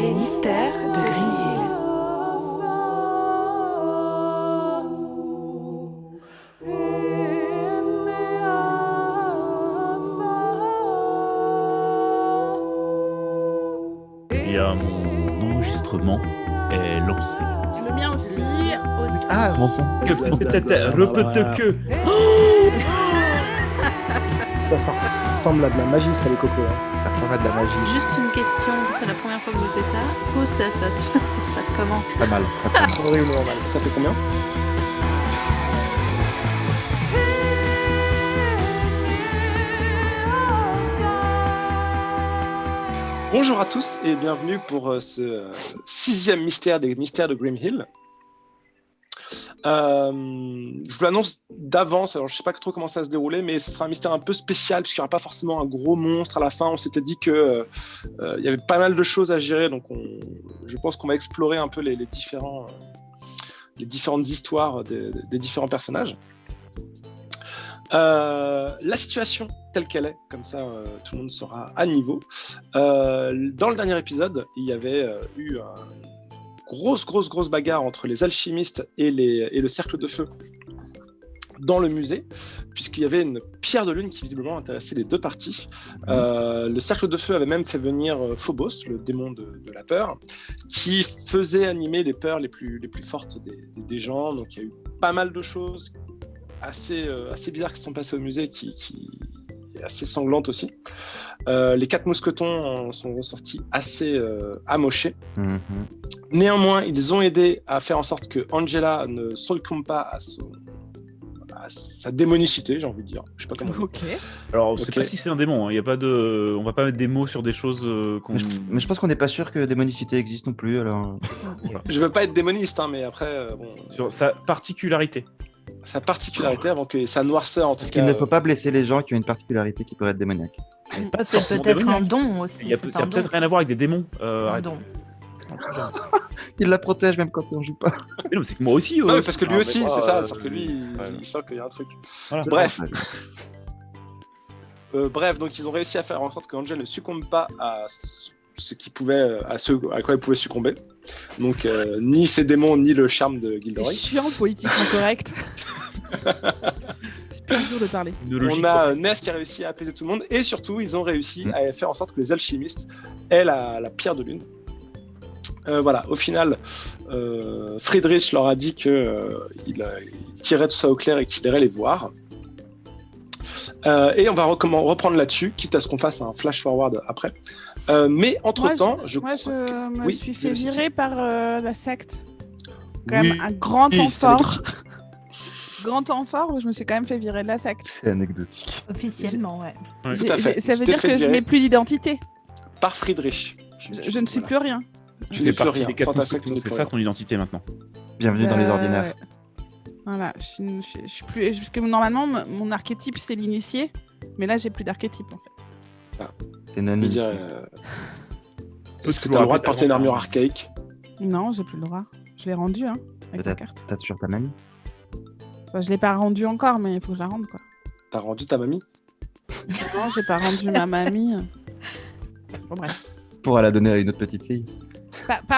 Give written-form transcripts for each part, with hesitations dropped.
Les mystères de Green Hill. Eh bien, mon enregistrement est lancé. Le mien aussi. Ah, mon son. Que peut-être repete que. Ça ressemble à de la magie, ça, les cocos. Hein. Ça ressemble à de la magie. Juste une question, c'est la première fois que je fais ça. Du coup, ça se passe comment? Pas mal. Horrible, normal. Ça fait combien? Bonjour à tous et bienvenue pour ce sixième mystère des mystères de Grim Hill. Je vous l'annonce d'avance, alors je ne sais pas trop comment ça va se dérouler, mais ce sera un mystère un peu spécial puisqu'il n'y aura pas forcément un gros monstre à la fin. On s'était dit qu'il y avait pas mal de choses à gérer, donc je pense qu'on va explorer un peu les différentes histoires des différents personnages. La situation telle qu'elle est, comme ça tout le monde sera à niveau. Dans le dernier épisode, il y avait eu une grosse bagarre entre les alchimistes et le cercle de feu dans le musée, puisqu'il y avait une pierre de lune qui visiblement intéressait les deux parties. Le cercle de feu avait même fait venir Phobos, le démon de la peur, qui faisait animer les peurs les plus fortes des gens. Donc il y a eu pas mal de choses assez bizarres qui sont passées au musée, qui est assez sanglante aussi. Les 4 mousquetons sont ressortis assez amochés. Néanmoins, ils ont aidé à faire en sorte que Angela ne succombe pas à sa démonicité, j'ai envie de dire. Je sais pas comment. Ok. Alors, je sais pas si c'est un démon. Il y a pas de. On va pas mettre des mots sur des choses qu'on. Mais je pense qu'on n'est pas sûr que démonicité existe non plus. Alors. Voilà. Je veux pas être démoniste, hein, mais après, Sur sa particularité. sa particularité avant que sa noirceur en tout Parce cas. qu'il ne faut pas blesser les gens qui ont une particularité qui pourrait être démoniaque. Pas C'est forcément peut-être démoniaque. un don aussi. Il y a c'est ça a un peut-être don. rien à voir avec des démons. Un Arrête. don. Il la protège même quand on joue pas. Mais non, c'est que moi aussi. Non, mais parce que lui Ah, aussi, mais c'est moi, ça, c'est que lui, ouais. il sent qu'il y a un truc. Voilà. Bref, donc ils ont réussi à faire en sorte qu'Angel ne succombe pas à ce à quoi il pouvait succomber. Donc ni ses démons ni le charme de C'est Gilderoy. chiant, politiquement correct. C'est plus dur de parler. Une logique, On a Ness qui a réussi à apaiser tout le monde et surtout ils ont réussi à faire en sorte que les alchimistes aient la pierre de lune. Voilà, au final, Friedrich leur a dit qu'il tirait tout ça au clair et qu'il irait les voir. Et on va reprendre là-dessus, quitte à ce qu'on fasse un flash forward après. Mais entre-temps, Moi, je me Oui, suis fait Vélocity. virer par la secte. Quand Oui, même un grand temps c'est fort. Grand temps fort où je me suis quand même fait virer de la secte. C'est anecdotique. Officiellement, ouais. Ouais. Tout à fait. Ça Tu veut t'es dire fait que je virer n'ai plus d'identité. par Friedrich. Je ne suis plus rien. Tu Tu n'es fais plus partie rien. des 4 Sans ta secte, tu n'es c'est plus ça rien. ton identité maintenant. Bienvenue dans les Euh, ordinaires. ouais. Voilà, je suis plus. Parce que normalement, mon archétype c'est l'initié, mais là j'ai plus d'archétype en fait. T'es Je non veux dire, est-ce que tu as le droit de porter une armure archaïque? Non, j'ai plus le droit. Je l'ai rendu, hein, avec la Peut-être. carte. T'as toujours ta mamie. Enfin, je l'ai pas rendu encore, mais il faut que je la rende quoi. T'as rendu ta mamie? Non, j'ai pas rendu ma mamie. Bon, bref. Pour la donner à une autre petite fille.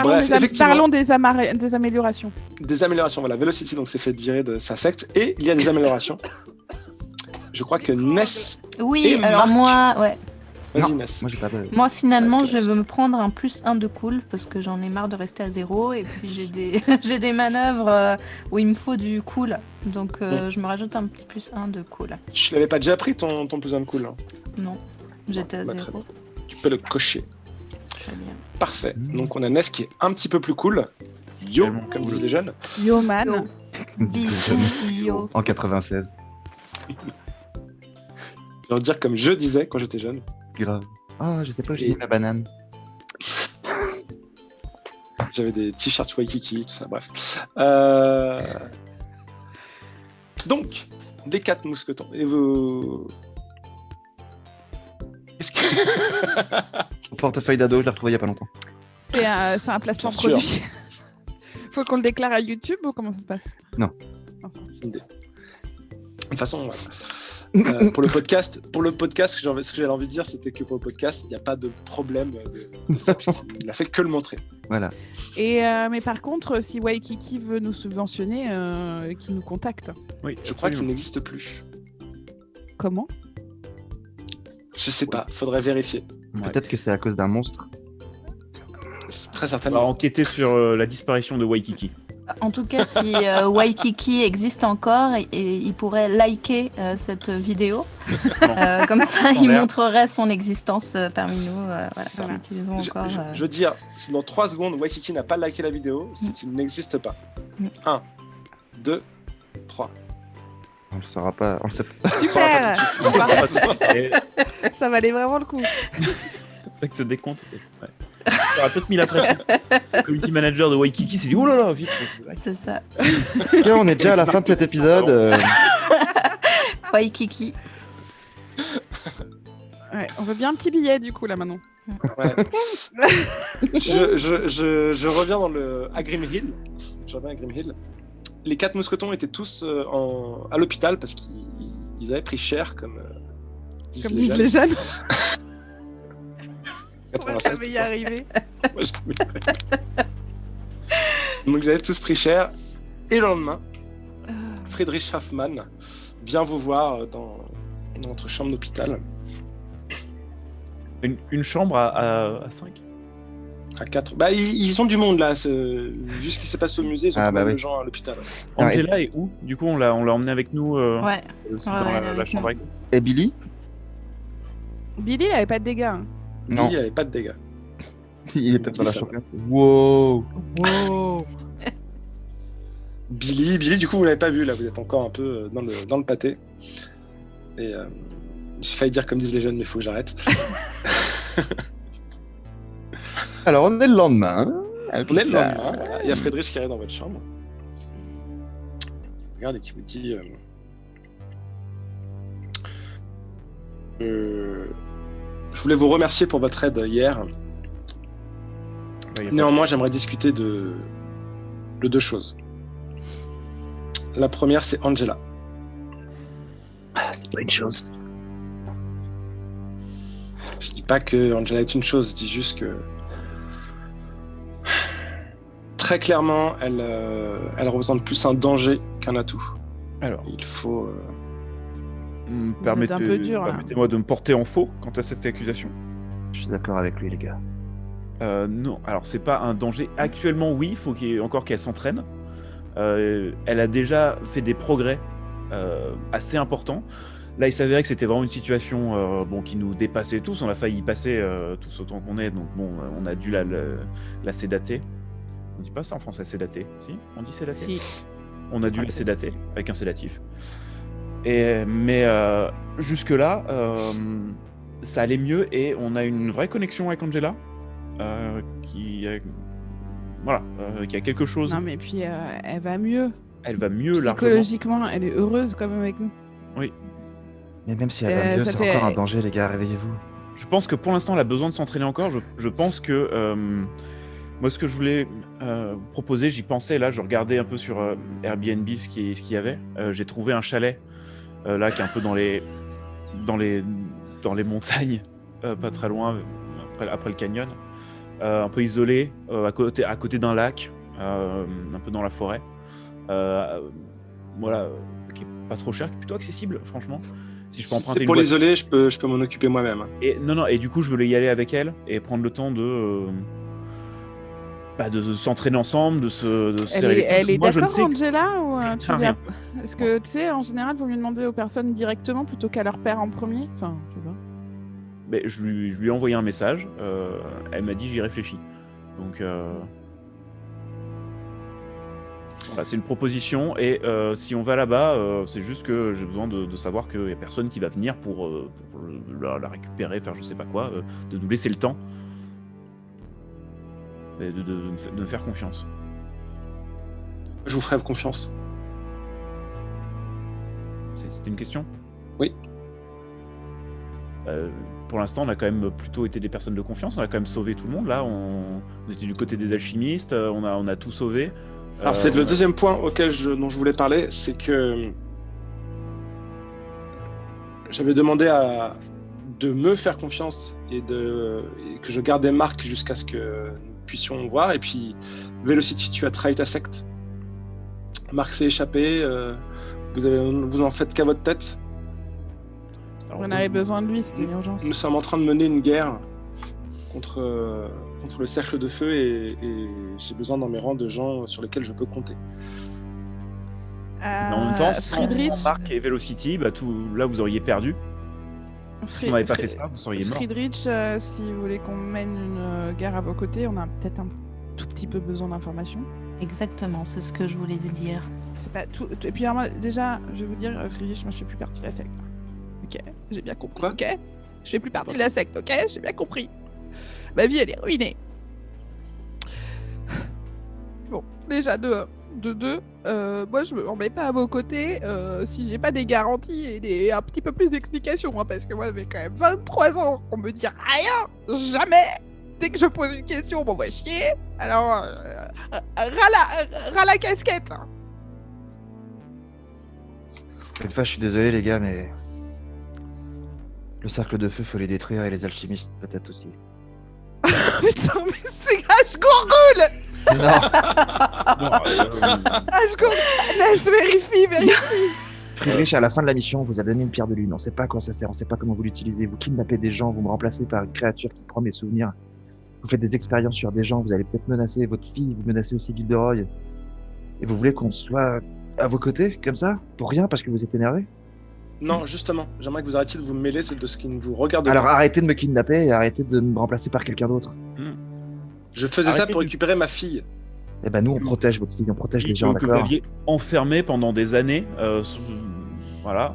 Bref, effectivement. Parlons des améliorations. Des améliorations. Voilà, Velocity donc s'est fait virer de sa secte et il y a des améliorations. Je crois que Ness. Oui, Et alors Marc. moi, Vas-y, Non. Ness. Moi j'ai pas de. moi finalement, Ouais, je vais me prendre un +1 de cool parce que j'en ai marre de rester à 0 et puis j'ai des j'ai des manœuvres où il me faut du cool. Donc je me rajoute un petit +1 de cool. Tu l'avais pas déjà pris ton plus un de cool, hein. Non, j'étais à Bah, très 0. bien. Tu peux le cocher. Très bien. Parfait. Donc on a Ness qui est un petit peu plus cool. Yo, Tellement comme cool. disent les jeunes. Yo man. Yo. En 96. Je veux dire comme je disais quand j'étais jeune. Grave. Ah, je sais pas, j'ai Et- dit la banane. J'avais des t-shirts Waikiki, tout ça, bref. Donc, les 4 mousquetons. Et vous... Est-ce que... Portefeuille d'ado, je l'ai retrouvé il y a pas longtemps. C'est un placement Bien sûr. produit. Faut qu'on le déclare à YouTube ou comment ça se passe? Non. Non, ça marche. De toute façon, Pour le podcast, ce que j'avais envie de dire, c'était que pour le podcast, il n'y a pas de problème de ça, puisqu'il n'a fait que le montrer. Voilà. Et mais par contre, si Waikiki veut nous subventionner, qu'il nous contacte. Oui, Je crois qu'il absolument. n'existe plus. Comment? Je sais pas, faudrait vérifier. Ouais. Peut-être que c'est à cause d'un monstre. C'est très On va certainement. enquêter sur la disparition de Waikiki. En tout cas, si Waikiki existe encore, et il pourrait liker cette vidéo. Comme ça, il l'air. montrerait son existence parmi nous. Voilà, Voilà. utilisons encore. Je veux dire, si dans 3 secondes, Waikiki n'a pas liké la vidéo, c'est qu'il n'existe pas. Mm. 1, 2, 3. On le saura pas. On le sait pas. Super. Et Ça valait vraiment le coup. avec ce décompte. Ouais. Ça aurait peut-être mis la pression. Le community manager de Waikiki s'est dit oh là là, vite. C'est ça. Ok, on est déjà à la fin de cet épisode. Waikiki. Ouais, on veut bien un petit billet du coup là maintenant. Ouais. je reviens à Grim Hill. Je reviens à Grim Hill. Les 4 mousquetons étaient tous à l'hôpital parce qu'ils avaient pris cher, comme Comme disent les jeunes. On va 96, jamais y arriver. Moi, je connais. Donc ils avaient tous pris cher. Et le lendemain, Friedrich Hoffmann vient vous voir dans notre chambre d'hôpital. Une chambre à 5. À 4. Bah, ils ont du monde là. Vu ce qui s'est passé au musée, ils ont Ah, pas mal bah de oui. gens à l'hôpital. Angela est où? Du coup, on l'a emmené avec nous Ouais. aussi Ouais, dans elle est la avec chambre nous. avec nous. Et Billy? Billy, il avait pas de dégâts. Hein. Non, Il n'y avait pas de dégâts. il est peut-être dans la Ça chambre. Wow. Wow. Billy, du coup, vous l'avez pas vu là. Vous êtes encore un peu dans le pâté. Et j'ai failli dire comme disent les jeunes, mais il faut que j'arrête. Alors, on est le lendemain. On est le lendemain. Voilà. Il y a Friedrich qui arrive dans votre chambre. Regarde et qui vous dit. Je voulais vous remercier pour votre aide hier. Néanmoins, j'aimerais discuter de 2 choses. La première, c'est Angela. C'est pas une chose. Je dis pas que Angela est une chose, je dis juste que très clairement, elle représente plus un danger qu'un atout. Alors, Il faut. êtes un peu dur, là. permettez-moi de me porter en faux quant à cette accusation. Je suis d'accord avec lui, les gars. Non, alors c'est pas un danger. Actuellement, oui, il faut encore qu'elle s'entraîne. Elle a déjà fait des progrès assez importants. Là, il s'avérait que c'était vraiment une situation qui nous dépassait tous. On a failli y passer tous autant qu'on est. Donc bon, on a dû la sédater. On dit pas ça en français, sédater. Si, on dit sédater. Si. On a dû la sédater avec un sédatif. Mais jusque-là, ça allait mieux et on a une vraie connexion avec Angela qui a quelque chose. Non mais puis elle va mieux. Elle va mieux largement. Psychologiquement, elle est heureuse quand même avec nous. Mais même si elle va mieux, ça c'est fait- encore un danger, les gars, réveillez-vous. Je pense que pour l'instant, elle a besoin de s'entraîner encore. Je pense que moi, ce que je voulais vous proposer, j'y pensais. Là, je regardais un peu sur Airbnb ce qu'il y avait. J'ai trouvé un chalet là qui est un peu dans les montagnes, pas très loin après le canyon, un peu isolé, à côté d'un lac, un peu dans la forêt. Voilà, qui est pas trop cher, qui est plutôt accessible, franchement. Si je peux Si emprunter c'est une pour voiture. l'isoler, je peux m'en occuper moi-même. Et non, et du coup, je voulais y aller avec elle et prendre le temps de s'entraîner ensemble, de se serrer les coudes. Elle est Moi, je ne d'accord, sais que- Angela ou tu Ah, viens... rien. Est-ce que tu sais, en général, vaut mieux demander aux personnes directement plutôt qu'à leur père en premier. Enfin, je sais pas. Mais je lui ai envoyé un message. Elle m'a dit j'y réfléchis. Donc voilà, c'est une proposition et si on va là-bas, c'est juste que j'ai besoin de savoir qu'il y a personne qui va venir pour la récupérer, faire je sais pas quoi, de nous laisser le temps et de me faire confiance. Je vous ferai confiance. C'était une question? Oui. Pour l'instant, on a quand même plutôt été des personnes de confiance. On a quand même sauvé tout le monde. Là, on était du côté des alchimistes. On a tout sauvé. Alors c'est le deuxième point dont je voulais parler, c'est que j'avais demandé de me faire confiance et que je garde des marques jusqu'à ce que nous puissions voir. Et puis, Velocity, tu as trahi ta secte. Marc s'est échappé. Vous en faites qu'à votre tête. On avait besoin de lui, c'était une urgence. Nous sommes en train de mener une guerre contre le cercle de feu et j'ai besoin dans mes rangs de gens sur lesquels je peux compter. Mais en même temps, sans Friedrich, Marc et Velocity, là vous auriez perdu. Si on n'avait pas fait ça, vous seriez mort. Friedrich, si vous voulez qu'on mène une guerre à vos côtés, on a peut-être un tout petit peu besoin d'informations. Exactement, c'est ce que je voulais vous dire. C'est pas tout. Et puis alors, moi, déjà, je vais vous dire, Friedrich, moi je fais plus partie de la secte. Ok, j'ai bien compris. Quoi ? Ok, je fais plus partie de la secte. Ok, j'ai bien compris. Ma vie, elle est ruinée. Bon, déjà de deux, moi je me remets pas à vos côtés si j'ai pas des garanties et un petit peu plus d'explications, hein, parce que moi, ça fait quand même 23 ans qu'on me dit rien, jamais. Dès que je pose une question, on m'envoie chier. Alors, ras la casquette. Cette fois, je suis désolé, les gars, mais. Le cercle de feu, faut les détruire et les alchimistes, peut-être aussi. Putain, mais c'est Ashgourgoul. Non, Ashgourgoul, vérifie. Friedrich, à la fin de la mission, on vous a donné une pierre de lune. On sait pas à quoi ça sert, on sait pas comment vous l'utilisez. Vous kidnappez des gens, vous me remplacez par une créature qui prend mes souvenirs. Vous faites des expériences sur des gens, vous allez peut-être menacer votre fille, vous menacez aussi Gilderoy. Et vous voulez qu'on soit à vos côtés, comme ça, pour rien, parce que vous êtes énervé? Non, justement, j'aimerais que vous arrêtiez de vous mêler de ce qui ne vous regarde Alors pas. arrêtez de me kidnapper et arrêtez de me remplacer par quelqu'un d'autre. Je faisais ça Arrêtez pour de- récupérer ma fille. Eh ben nous, on protège votre fille, on protège les gens, que vous d'accord? l'aviez enfermé pendant des années. Voilà.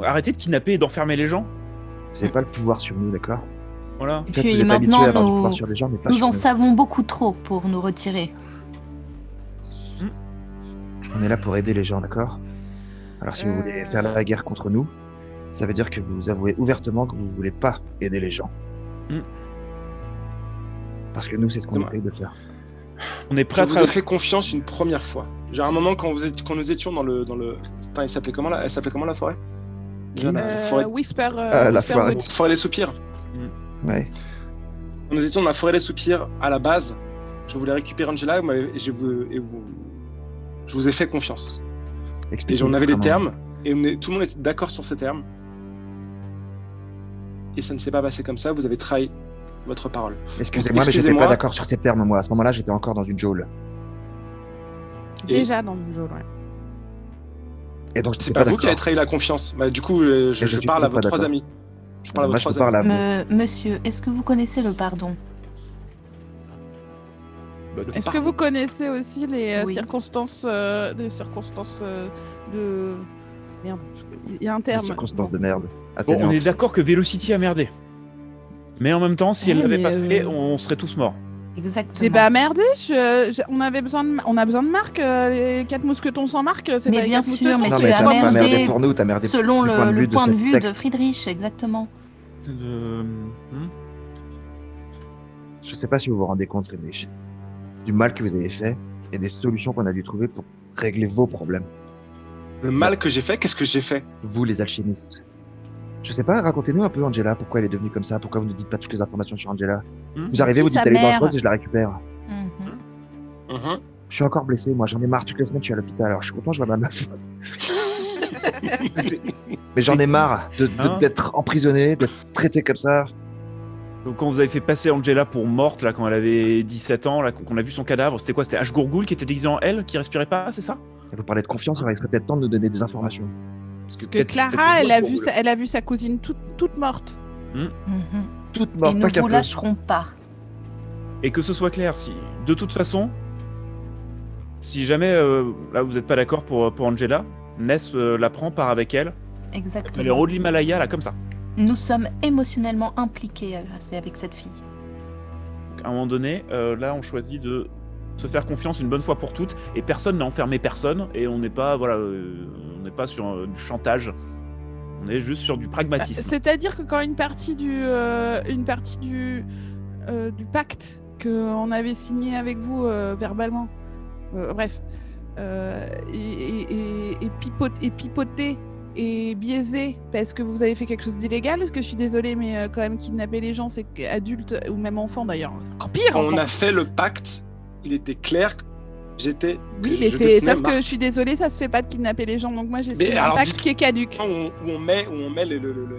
Arrêtez de kidnapper et d'enfermer les gens. Vous n'avez pas le pouvoir sur nous, d'accord? Voilà. Et Peut-être que vous puis êtes habitué maintenant, à avoir du pouvoir sur les gens, mais pas nous sur en nous. savons beaucoup trop pour nous retirer. On est là pour aider les gens, d'accord? Alors si vous voulez Euh. faire la guerre contre nous, ça veut dire que vous avouez ouvertement que vous voulez pas aider les gens. Mm. Parce que nous, c'est ce qu'on Dommage. essaye de faire. On est Je prêt à vous ai travailler. fait confiance une première fois. J'ai un moment quand nous étions dans le. Putain, elle s'appelait comment la forêt? Déjà, la forêt. Whisper. La Whisper forêt. Woods. Forêt des soupirs. Ouais. Quand nous étions dans la forêt des soupirs à la base, je voulais récupérer Angela je vous ai fait confiance. Et Expliquez-nous j'en avais des comment. termes et tout le monde était d'accord sur ces termes. Et ça ne s'est pas passé comme ça. Vous avez trahi votre parole. Excusez-moi, mais j'étais excusez-moi. pas d'accord sur ces termes, moi. À ce moment-là, j'étais encore dans une geôle. Et Déjà dans le jeu, ouais. Et donc, c'est j'étais pas pas vous qui avez d'accord. trahi la confiance. Bah, du coup, je je suis parle à pas vos trois d'accord. amis. Je parle à Moi, vos je vous trois parle amis. à vous. Monsieur, est-ce que vous connaissez le pardon? Est-ce que vous connaissez aussi les Oui. circonstances, de merde, il y a un Des terme. circonstances Bon. de merde. Bon, Atténuantes. on est d'accord que Velocity a merdé. Mais en même temps, si elle Ouais, l'avait mais, pas fait, on serait tous morts. Exactement. J'ai pas merdé, on a besoin de Marc, les 4 mousquetons sans Marc, c'est Mais pas les bien 4 sûr, mousquetons. mais Non, tu mais as t'as pas merdé merdé pour nous, t'as merdé selon du point de vue le de point de cette vue secte. de Friedrich, exactement. Je sais pas si vous vous rendez compte, mais du mal que vous avez fait et des solutions qu'on a dû trouver pour régler vos problèmes. Le mal que j'ai fait, qu'est-ce que j'ai fait? Vous, les alchimistes. Je sais pas, racontez-nous un peu Angela, pourquoi elle est devenue comme ça, pourquoi vous ne dites pas toutes les informations sur Angela. Vous arrivez, vous Qui, dites sa elle est mère dangereuse et je la récupère. Mhm. Mhm. Je suis encore blessé, moi j'en ai marre, toutes les semaines je suis à l'hôpital, alors je suis content, je vois ma meuf. Mais j'en ai marre Hein d'être emprisonné, d'être traité comme ça. Donc, quand vous avez fait passer Angela pour morte, là, quand elle avait 17 ans, là, qu'on a vu son cadavre, c'était quoi? C'était Ashgourgoul qui était déguisé en elle, qui respirait pas, c'est ça? Et vous parlez de confiance, il serait peut-être temps de nous donner des informations. Parce Parce que peut-être Clara, c'est elle moi, a vu Ashgourgoul. elle a vu sa cousine toute morte. Mhm. Toutes Et mortes, nous pas qu'un vous peu. lâcherons pas. Et que ce soit clair, si de toute façon, si jamais là vous n'êtes pas d'accord pour Angela, Ness la prend, part avec elle, elle est en Exactement. haut de l'Himalaya, là, comme ça. Nous sommes émotionnellement impliqués avec cette fille. Donc, à un moment donné, là, on choisit de se faire confiance une bonne fois pour toutes, et personne n'a enfermé personne, et on n'est pas, voilà, on n'est pas sur du chantage, on est juste sur du pragmatisme. C'est-à-dire que quand une partie du pacte qu'on avait signé avec vous bref, est pipotée est biaisé parce que vous avez fait quelque chose d'illégal. Parce que je suis désolée, mais quand même kidnapper les gens, c'est adultes ou même enfants d'ailleurs. C'est encore pire. Quand on enfant. a fait le pacte, il était clair que j'étais. Oui, que mais je c'est. détenais Sauf que Marc. je suis désolée, ça se fait pas de kidnapper les gens. Donc moi, j'ai Mais signé un alors, pacte dites- qui est caduque. Où on met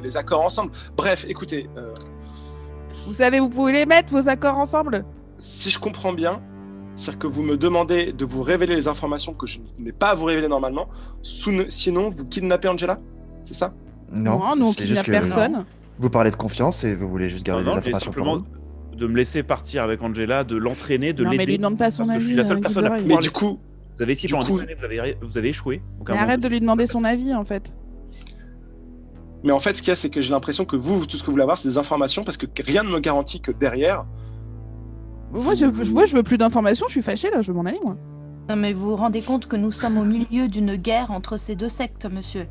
les accords ensemble. Bref, écoutez, Vous savez, vous pouvez les mettre vos accords ensemble. si je comprends bien, c'est-à-dire que vous me demandez de vous révéler les informations que je n'ai pas à vous révéler normalement, sinon vous kidnappez Angela, c'est ça? Non, nous on c'est juste kidnappe que personne. vous parlez de confiance et vous voulez juste garder Non, des non, j'ai informations pour simplement vous. de me laisser partir avec Angela, de l'entraîner, de Non, mais lui l'aider. demande pas son Parce que je suis avis, la seule personne à Gilderoy. pouvoir Mais du l'aider. coup, Vous avez essayé du pendant coup- des années, vous avez échoué. Donc, à un Mais moment arrête de donné, lui demander son avis en fait. mais en fait, ce qu'il y a, c'est que j'ai l'impression que vous, tout ce que vous voulez avoir, c'est des informations, parce que rien ne me garantit que derrière. Moi, je veux plus d'informations. Je suis fâchée là. Je veux m'en aller moi. Non, mais vous vous rendez compte que nous sommes au milieu d'une guerre entre ces deux sectes, monsieur.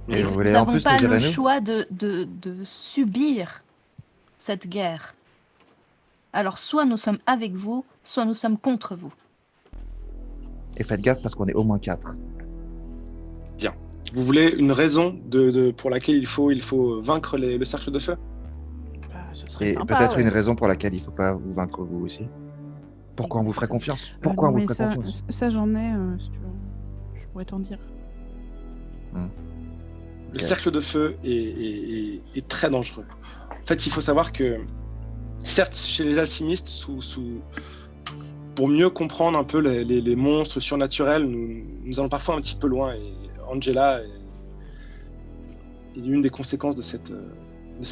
Et Et vous que voulez nous en n'avons plus pas nous dire le à nous choix de subir cette guerre. Alors, soit nous sommes avec vous, soit nous sommes contre vous. Et faites gaffe parce qu'on est au moins 4. Vous voulez une raison pour laquelle il faut vaincre le cercle de feu? Bah, ce serait Et sympa, peut-être ouais. une raison pour laquelle il faut pas vous vaincre vous aussi. Pourquoi on vous ferait confiance? Pourquoi non, on vous mais ferait ça, confiance? Ça, j'en ai, si tu veux. Je pourrais t'en dire. Le Ok. cercle de feu est très dangereux. En fait, il faut savoir que, certes, chez les alchimistes, pour mieux comprendre un peu les monstres surnaturels, nous allons parfois un petit peu loin. Et Angela est une des conséquences de cette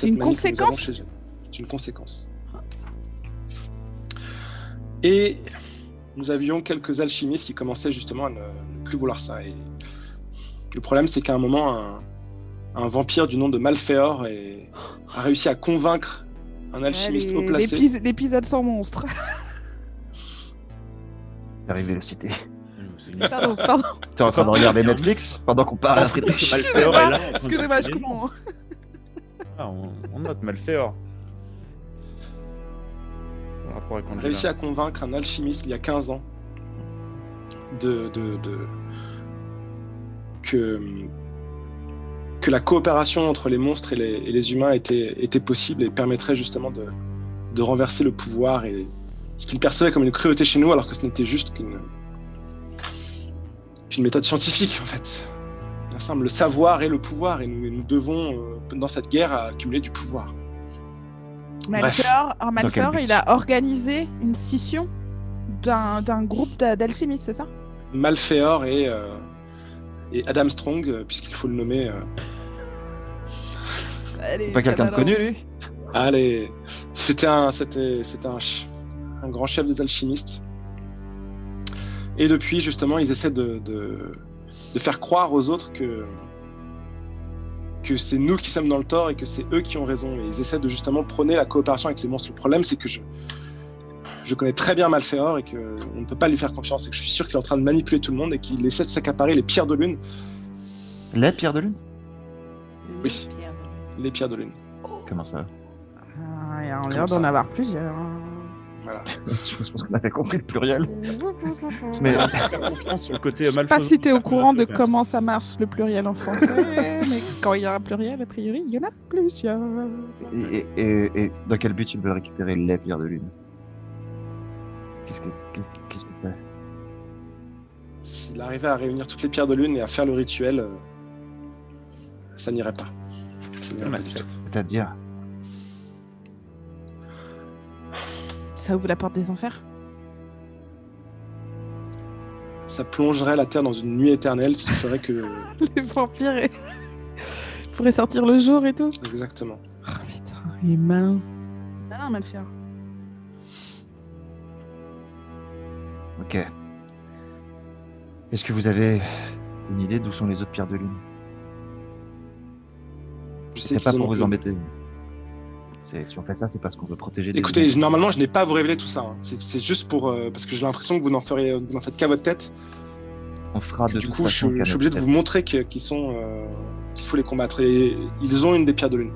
une manie que nous avons conséquence chez eux. C'est une conséquence. Et nous avions quelques alchimistes qui commençaient justement à ne plus vouloir ça. Et le problème, c'est qu'à un moment, un vampire du nom de Malfeor a réussi à convaincre un alchimiste haut placé. L'épisode sans monstre. C'est arrivé le citer. c'est une histoire. Pardon. T'es en train de regarder Netflix pendant qu'on parle à Friedrich. Malfeor est là, en train de Excusez-moi, je tuer les gens. comprends. Ah, on note Malfeor. Par rapport à A Angela. réussi à convaincre un alchimiste il y a 15 ans que la coopération entre les monstres et les humains était possible et permettrait justement de renverser le pouvoir et ce qu'il percevait comme une cruauté chez nous, alors que ce n'était juste qu'une méthode scientifique en fait. Bien simple, le savoir et le pouvoir, et nous devons dans cette guerre accumuler du pouvoir. Malfeor, Dans quel but? il a organisé une scission d'un groupe d'alchimistes, c'est ça? Malfeor et Adam Strong, puisqu'il faut le nommer. Allez, Pas ça quelqu'un de balance. connu lui? Allez, c'était un grand chef des alchimistes. Et depuis, justement, ils essaient de faire croire aux autres que c'est nous qui sommes dans le tort et que c'est eux qui ont raison. Et ils essaient de justement prôner la coopération avec les monstres. Le problème, c'est que je connais très bien Malfeor et qu'on ne peut pas lui faire confiance. Et que je suis sûr qu'il est en train de manipuler tout le monde et qu'il essaie de s'accaparer les pierres de lune. Les pierres de lune? Oui. Les pierres de lune. Comment ça? Ah, il y a Comment l'air ça d'en avoir plusieurs. Voilà. Je pense qu'on avait compris le pluriel. Mais Faire confiance sur le côté Je sais pas si t'es au courant de comment ça marche le pluriel en français, mais quand il y a un pluriel, a priori, il y en a plusieurs. et dans quel but ils veulent récupérer les pierres de lune? Qu'est-ce que c'est? S'il arrivait à réunir toutes les pierres de lune et à faire le rituel, ça n'irait pas. Ça n'irait pas du tout. C'est-à-dire? Ça ouvre la porte des enfers. Ça plongerait la Terre dans une nuit éternelle, ce qui ferait que... Les vampires pourraient sortir le jour et tout. Exactement. Oh, putain, il est malin. Malin, Malfeor. Ok. Est-ce que vous avez une idée d'où sont les autres pierres de lune? Je sais C'est pas qu'ils en pour ont vous une. embêter. Si on fait ça, c'est parce qu'on veut protéger des Écoutez, humains. normalement, je n'ai pas à vous révéler tout ça. Hein. C'est juste pour... parce que j'ai l'impression que vous n'en faites qu'à votre tête. On fera de Du toute coup, je façon qu'à suis obligé de notre vous montrer qu'il faut les combattre. Et ils ont une des pierres de lune.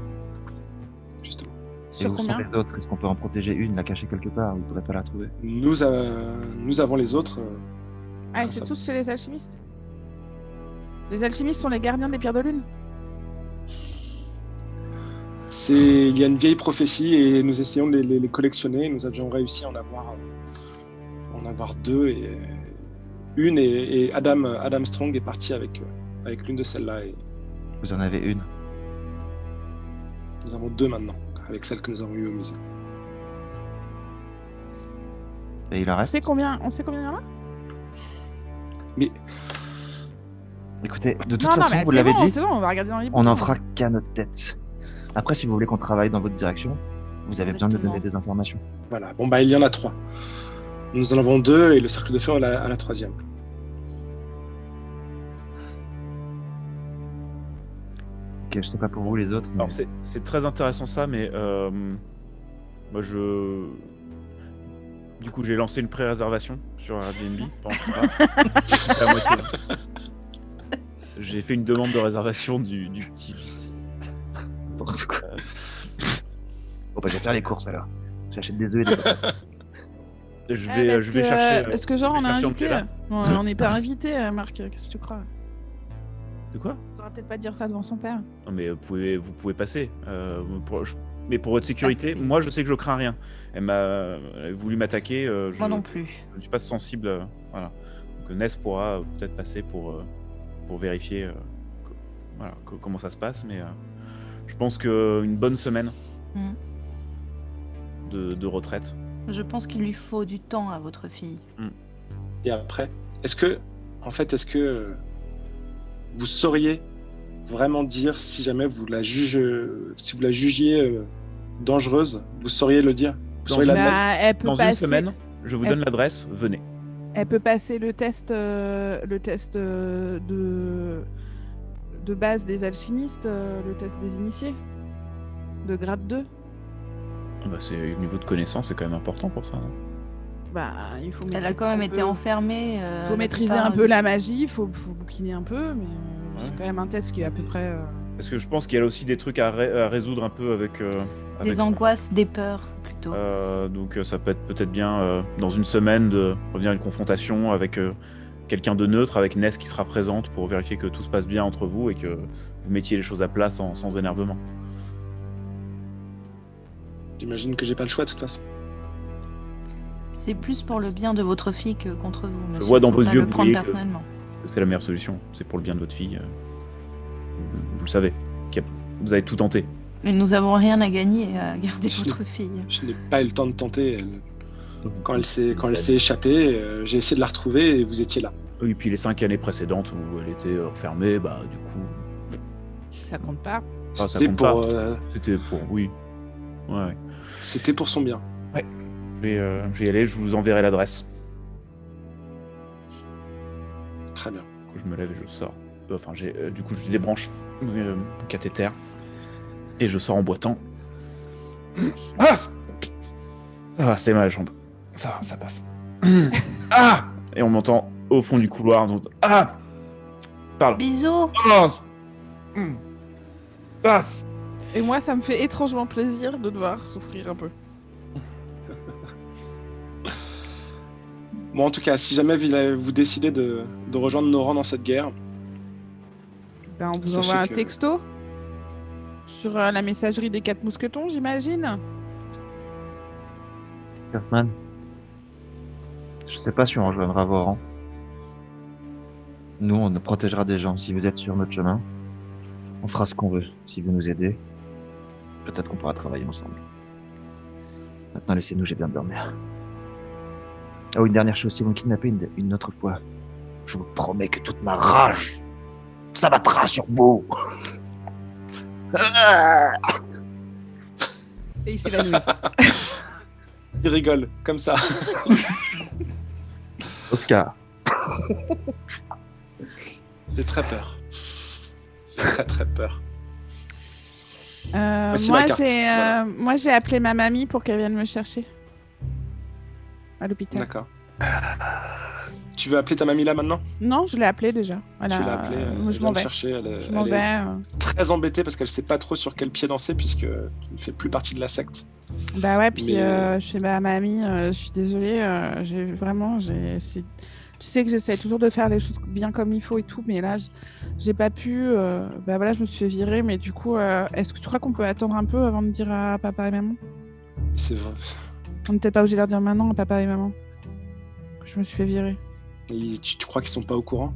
Justement. tête. Et Sur où sont combien? les autres? Est-ce qu'on peut en protéger une, la cacher quelque part? Vous ne pourrez pas la trouver. Nous avons les autres. Ah, et ça c'est va. tous chez les alchimistes? Les alchimistes sont les gardiens des pierres de lune. Il y a une vieille prophétie et nous essayons de les collectionner. Nous avions réussi à en avoir 2 et une et Adam Strong est parti avec l'une de celles-là et Vous en avez une. nous avons 2 maintenant avec celle que nous avons eue au musée. Et il en On reste. sait combien il y en a? Mais Écoutez, de toute Non, façon, mais vous c'est l'avez bon, dit, c'est bon, on va regarder dans les on n'en bouquins. fera qu'à notre tête. Après, si vous voulez qu'on travaille dans votre direction, vous avez besoin de Exactement. donner des informations. voilà, bon bah il y en a 3. Nous en avons 2 et le cercle de feu à la 3e. Ok, je sais pas pour vous les autres, mais Alors c'est très intéressant ça, mais moi du coup j'ai lancé une pré-réservation sur Airbnb pendant ce temps-là. C'est à moitié. J'ai fait une demande de réservation du petit gîte. n'importe quoi. Bon, bah, je vais faire les courses alors. J'achète des œufs et des patates. Je Ouais, vais, parce je vais que, chercher. Est-ce que genre je on vais a chercher invité Angela. Non, on n'est pas invité, Marc. Qu'est-ce que tu crois? De quoi? On devrait peut-être pas dire ça devant son père. Non mais vous pouvez passer. Mais pour votre sécurité, Passer. moi je sais que je crains rien. Elle a voulu m'attaquer. Moi non plus. Je ne suis pas sensible. Voilà. Donc Ness pourra peut-être passer pour vérifier comment ça se passe. Mais je pense qu'une bonne semaine Mm. de retraite. Je pense qu'il lui faut du temps à votre fille. Et après, est-ce que vous sauriez vraiment dire si jamais vous la jugiez dangereuse, vous sauriez le dire? Vous sauriez l'admettre? Bah, elle peut Dans passer... une semaine, je vous donne l'adresse. Venez. Elle peut passer le test de base des alchimistes, le test des initiés, de grade 2. Bah, c'est le niveau de connaissance, c'est quand même important pour ça. Non Bah, il faut. Elle a quand même été enfermée. enfermée. Faut la maîtriser plupart un peu du- la magie, faut bouquiner un peu, mais c'est Ouais. quand même un test qui est à peu près. Parce que je pense qu'il y a aussi des trucs à résoudre un peu avec. Avec Des son- angoisses, des peurs plutôt. Donc ça peut être peut-être bien dans une semaine de revenir à une confrontation avec quelqu'un de neutre, avec Ness qui sera présente pour vérifier que tout se passe bien entre vous et que vous mettiez les choses à plat sans énervement. J'imagine que j'ai pas le choix de toute façon. C'est plus pour le bien de votre fille que contre vous, monsieur. vois dans Faut vos pas yeux le que vous prendre voyez que- personnellement. C'est la meilleure solution, c'est pour le bien de votre fille. Vous le savez, vous avez tout tenté. Mais nous avons rien à gagner à garder Je- votre fille. Je n'ai pas eu le temps de tenter. Quand elle s'est échappée, j'ai essayé de la retrouver et vous étiez là. Oui, puis les 5 années précédentes où elle était enfermée, bah du coup, Ça compte pas. ça C'était compte pour, c'était pour... Oui. Ouais. c'était pour son bien. Je vais y aller, je vous enverrai l'adresse. Très bien. Je me lève et je sors. Enfin, du coup, je débranche mon cathéter et je sors en boitant. Ah, ça va, c'est ma jambe. Ça passe. Ah, et on m'entend au fond du couloir. Donc, ah, parle. Bisous. Ah, passe. Et moi, ça me fait étrangement plaisir de devoir souffrir un peu. Bon, en tout cas, si jamais vous décidez de rejoindre nos rangs dans cette guerre, Ben, on vous Sachez envoie un que- texto sur la messagerie des 4 mousquetons, j'imagine. Kaufman, je sais pas si on rejoindra vos rangs. Nous, on protégera des gens. Si vous êtes sur notre chemin, on fera ce qu'on veut. Si vous nous aidez, peut-être qu'on pourra travailler ensemble. Maintenant, laissez-nous, j'ai besoin de dormir. Oh, une dernière chose, si vous me kidnappez une autre fois, je vous promets que toute ma rage s'abattra sur vous. Et il s'évanouit. il rigole, comme ça. Oscar, J'ai très peur. J'ai très très peur. Voici Moi, la carte, voilà. j'ai appelé ma mamie pour qu'elle vienne me chercher à l'hôpital. D'accord. Tu veux appeler ta mamie là maintenant? Non, je l'ai appelée déjà. Voilà, Tu l'as appelée, elle je vient m'en te vais. chercher. Je m'en elle vais. est très embêtée parce qu'elle sait pas trop sur quel pied danser puisque tu ne fais plus partie de la secte. Bah ouais, puis Mais- je fais bah mamie, je suis désolée, j'ai Tu sais que j'essaie toujours de faire les choses bien comme il faut et tout, mais là, j'ai pas pu. Bah voilà, je me suis fait virer, mais du coup, est-ce que tu crois qu'on peut attendre un peu avant de dire à papa et maman? C'est vrai. On n'est peut-être pas obligé de leur dire maintenant à papa et maman que je me suis fait virer. Et tu crois qu'ils sont pas au courant?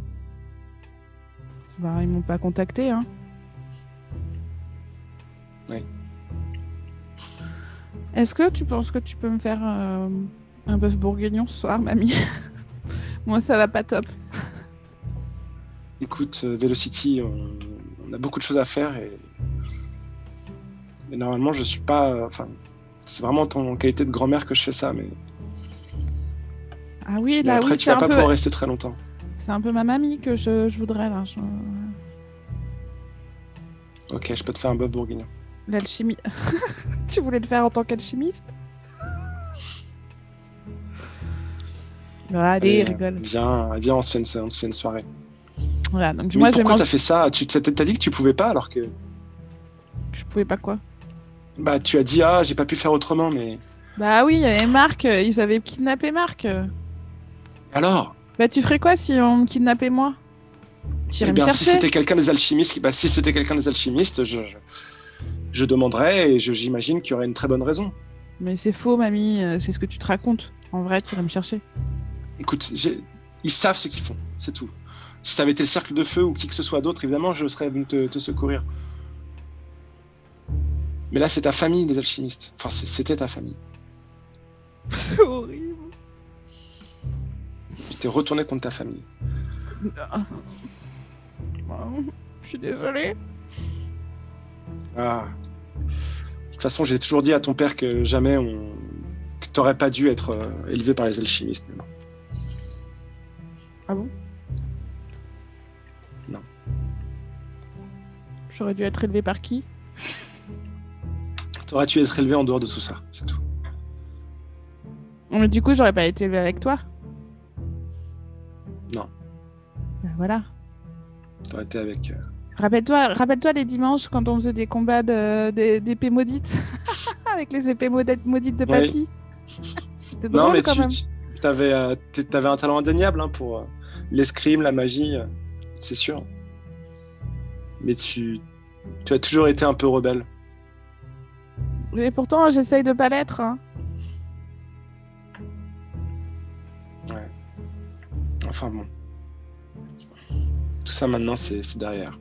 Bah, ils m'ont pas contacté, hein. Oui. Est-ce que tu penses que tu peux me faire un bœuf bourguignon ce soir, mamie? Moi, ça va pas top. Écoute, Velocity, on a beaucoup de choses à faire et normalement, je suis pas. Enfin, c'est vraiment en qualité de grand-mère que je fais ça, mais Ah oui, mais là, après, oui, tu c'est vas un pas peu... pouvoir rester très longtemps. C'est un peu ma mamie que je voudrais, là. Ok, je peux te faire un bœuf bourguignon. L'alchimie. Tu voulais le faire en tant qu'alchimiste? Allez, Allez, rigole. viens, on se fait une soirée. Voilà, donc Mais moi, je pourquoi mange... t'as fait ça? T'as dit que tu pouvais pas alors que. Je pouvais pas quoi? Bah, tu as dit, j'ai pas pu faire autrement, mais. Bah oui, il y avait Marc, ils avaient kidnappé Marc. Alors? Bah tu ferais quoi si on me kidnappait moi? Tu Eh irais me bien, si chercher? c'était quelqu'un des alchimistes, je demanderais et j'imagine qu'il y aurait une très bonne raison. Mais c'est faux, mamie, c'est ce que tu te racontes. En vrai, tu irais me chercher. Écoute, ils savent ce qu'ils font, c'est tout. Si ça avait été le cercle de feu ou qui que ce soit d'autre, évidemment, je serais venu te secourir. Mais là, c'est ta famille, les alchimistes. Enfin, c'était ta famille. C'est horrible. Tu t'es retourné contre ta famille. Je suis désolée. Ah. De toute façon, j'ai toujours dit à ton père que jamais que t'aurais pas dû être élevé par les alchimistes. Mais non. Ah bon? Non. J'aurais dû être élevée par qui? T'aurais dû être élevé en dehors de tout ça, c'est tout. Mais du coup, j'aurais pas été élevée avec toi? Non. Bah voilà. T'aurais été avec... Rappelle-toi les dimanches quand on faisait des combats d'épées maudites avec les épées maudites de Oui. papy. C'était Non, drôle mais quand même. t'avais un talent indéniable pour l'escrime, la magie, c'est sûr. Mais tu as toujours été un peu rebelle. Et pourtant, j'essaye de pas l'être. Hein. Ouais. Enfin bon. Tout ça maintenant, c'est derrière.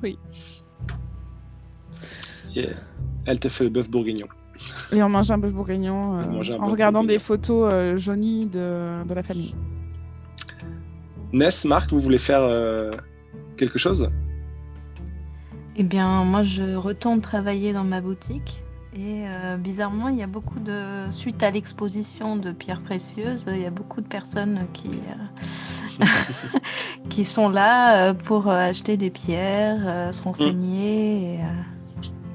Oui. Et elle te fait le bœuf bourguignon. Et on mange un bœuf bourguignon On mange un en bœuf regardant bourguignon. des photos jaunies de la famille. Ness, Marc, vous voulez faire quelque chose? Eh bien, moi, je retourne travailler dans ma boutique. Et bizarrement, il y a beaucoup de... Suite à l'exposition de pierres précieuses, il y a beaucoup de personnes qui sont là pour acheter des pierres, se renseigner. Et,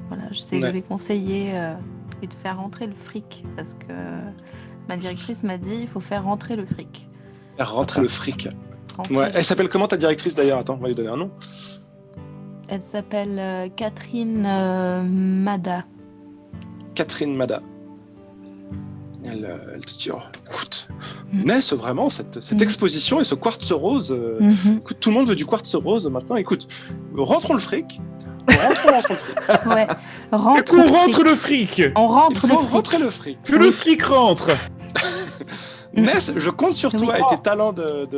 voilà, j'essaie de Ouais. les conseiller et de faire rentrer le fric. Parce que ma directrice m'a dit il faut faire rentrer le fric. Faire rentrer le fric. Rentrer Ouais. le Elle fric. s'appelle comment ta directrice d'ailleurs? Attends, on va lui donner un nom. Elle s'appelle Catherine Mada. Catherine Mada. Elle te dit, écoute, Ness, vraiment, cette exposition et ce quartz rose, écoute, tout le monde veut du quartz rose maintenant, écoute, rentrons le fric. Rentrons le fric. Ouais. On Rentre le rentre fric. le fric. On Il rentre le faut fric. rentrer le fric. Que le fric rentre. Ness, je compte sur toi Oui. et tes talents de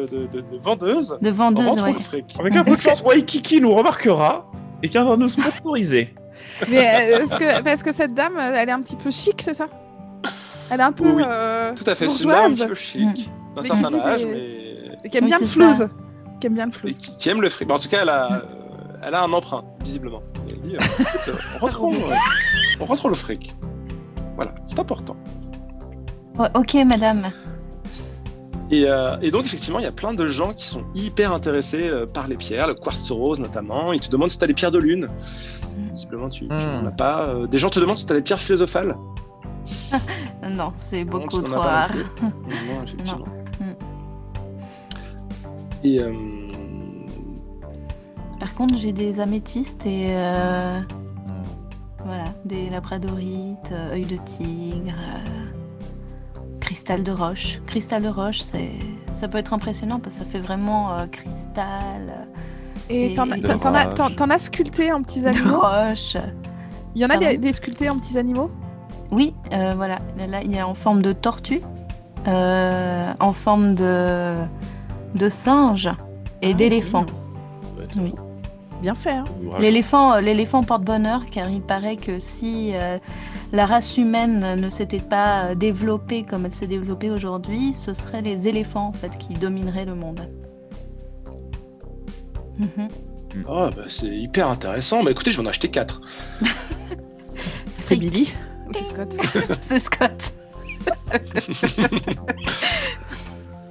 vendeuse. De vendeuse, Rentrons ouais. le fric. Avec un peu de chance, Waikiki nous remarquera et viendra nous sponsoriser. Mais parce que cette dame, elle est un petit peu chic, c'est ça? Elle est un peu Oui, Tout à fait, c'est une dame un bourgeoise, petit peu chic, d'un Mais certain qui dit âge, des- mais qui aime Oui, bien le c'est flouze. ça. Qui aime bien le et flouze. qui aime le fric. Bon, en tout cas, elle a un emprunt, visiblement. Et elle dit, écoute, rentrons le fric. Voilà, c'est important. Ouais, ok, madame. Et donc, effectivement, il y a plein de gens qui sont hyper intéressés par les pierres, le quartz rose notamment. Ils te demandent si tu as des pierres de lune. Visiblement, tu n'en as pas. Des gens te demandent si tu as des pierres philosophales. Non, c'est Non, beaucoup tu n'en trop as pas non rare. plus. Non, effectivement. Non. Et Par contre, j'ai des améthystes et voilà, des labradorites, œil de tigre, cristal de roche. Cristal de roche, Ça peut être impressionnant parce que ça fait vraiment cristal, Et t'en as sculpté en petits de animaux? roche. Il y en a Pardon des sculptés en petits animaux? Oui, voilà. Là, il y a en forme de tortue, en forme de singe et d'éléphant. Oui. Bien fait, hein. L'éléphant porte bonheur car il paraît que si la race humaine ne s'était pas développée comme elle s'est développée aujourd'hui, ce seraient les éléphants en fait qui domineraient le monde. Mhm. Oh, bah, c'est hyper intéressant. Bah écoutez, je vais en acheter 4. C'est Billy ou c'est Scott? C'est Scott.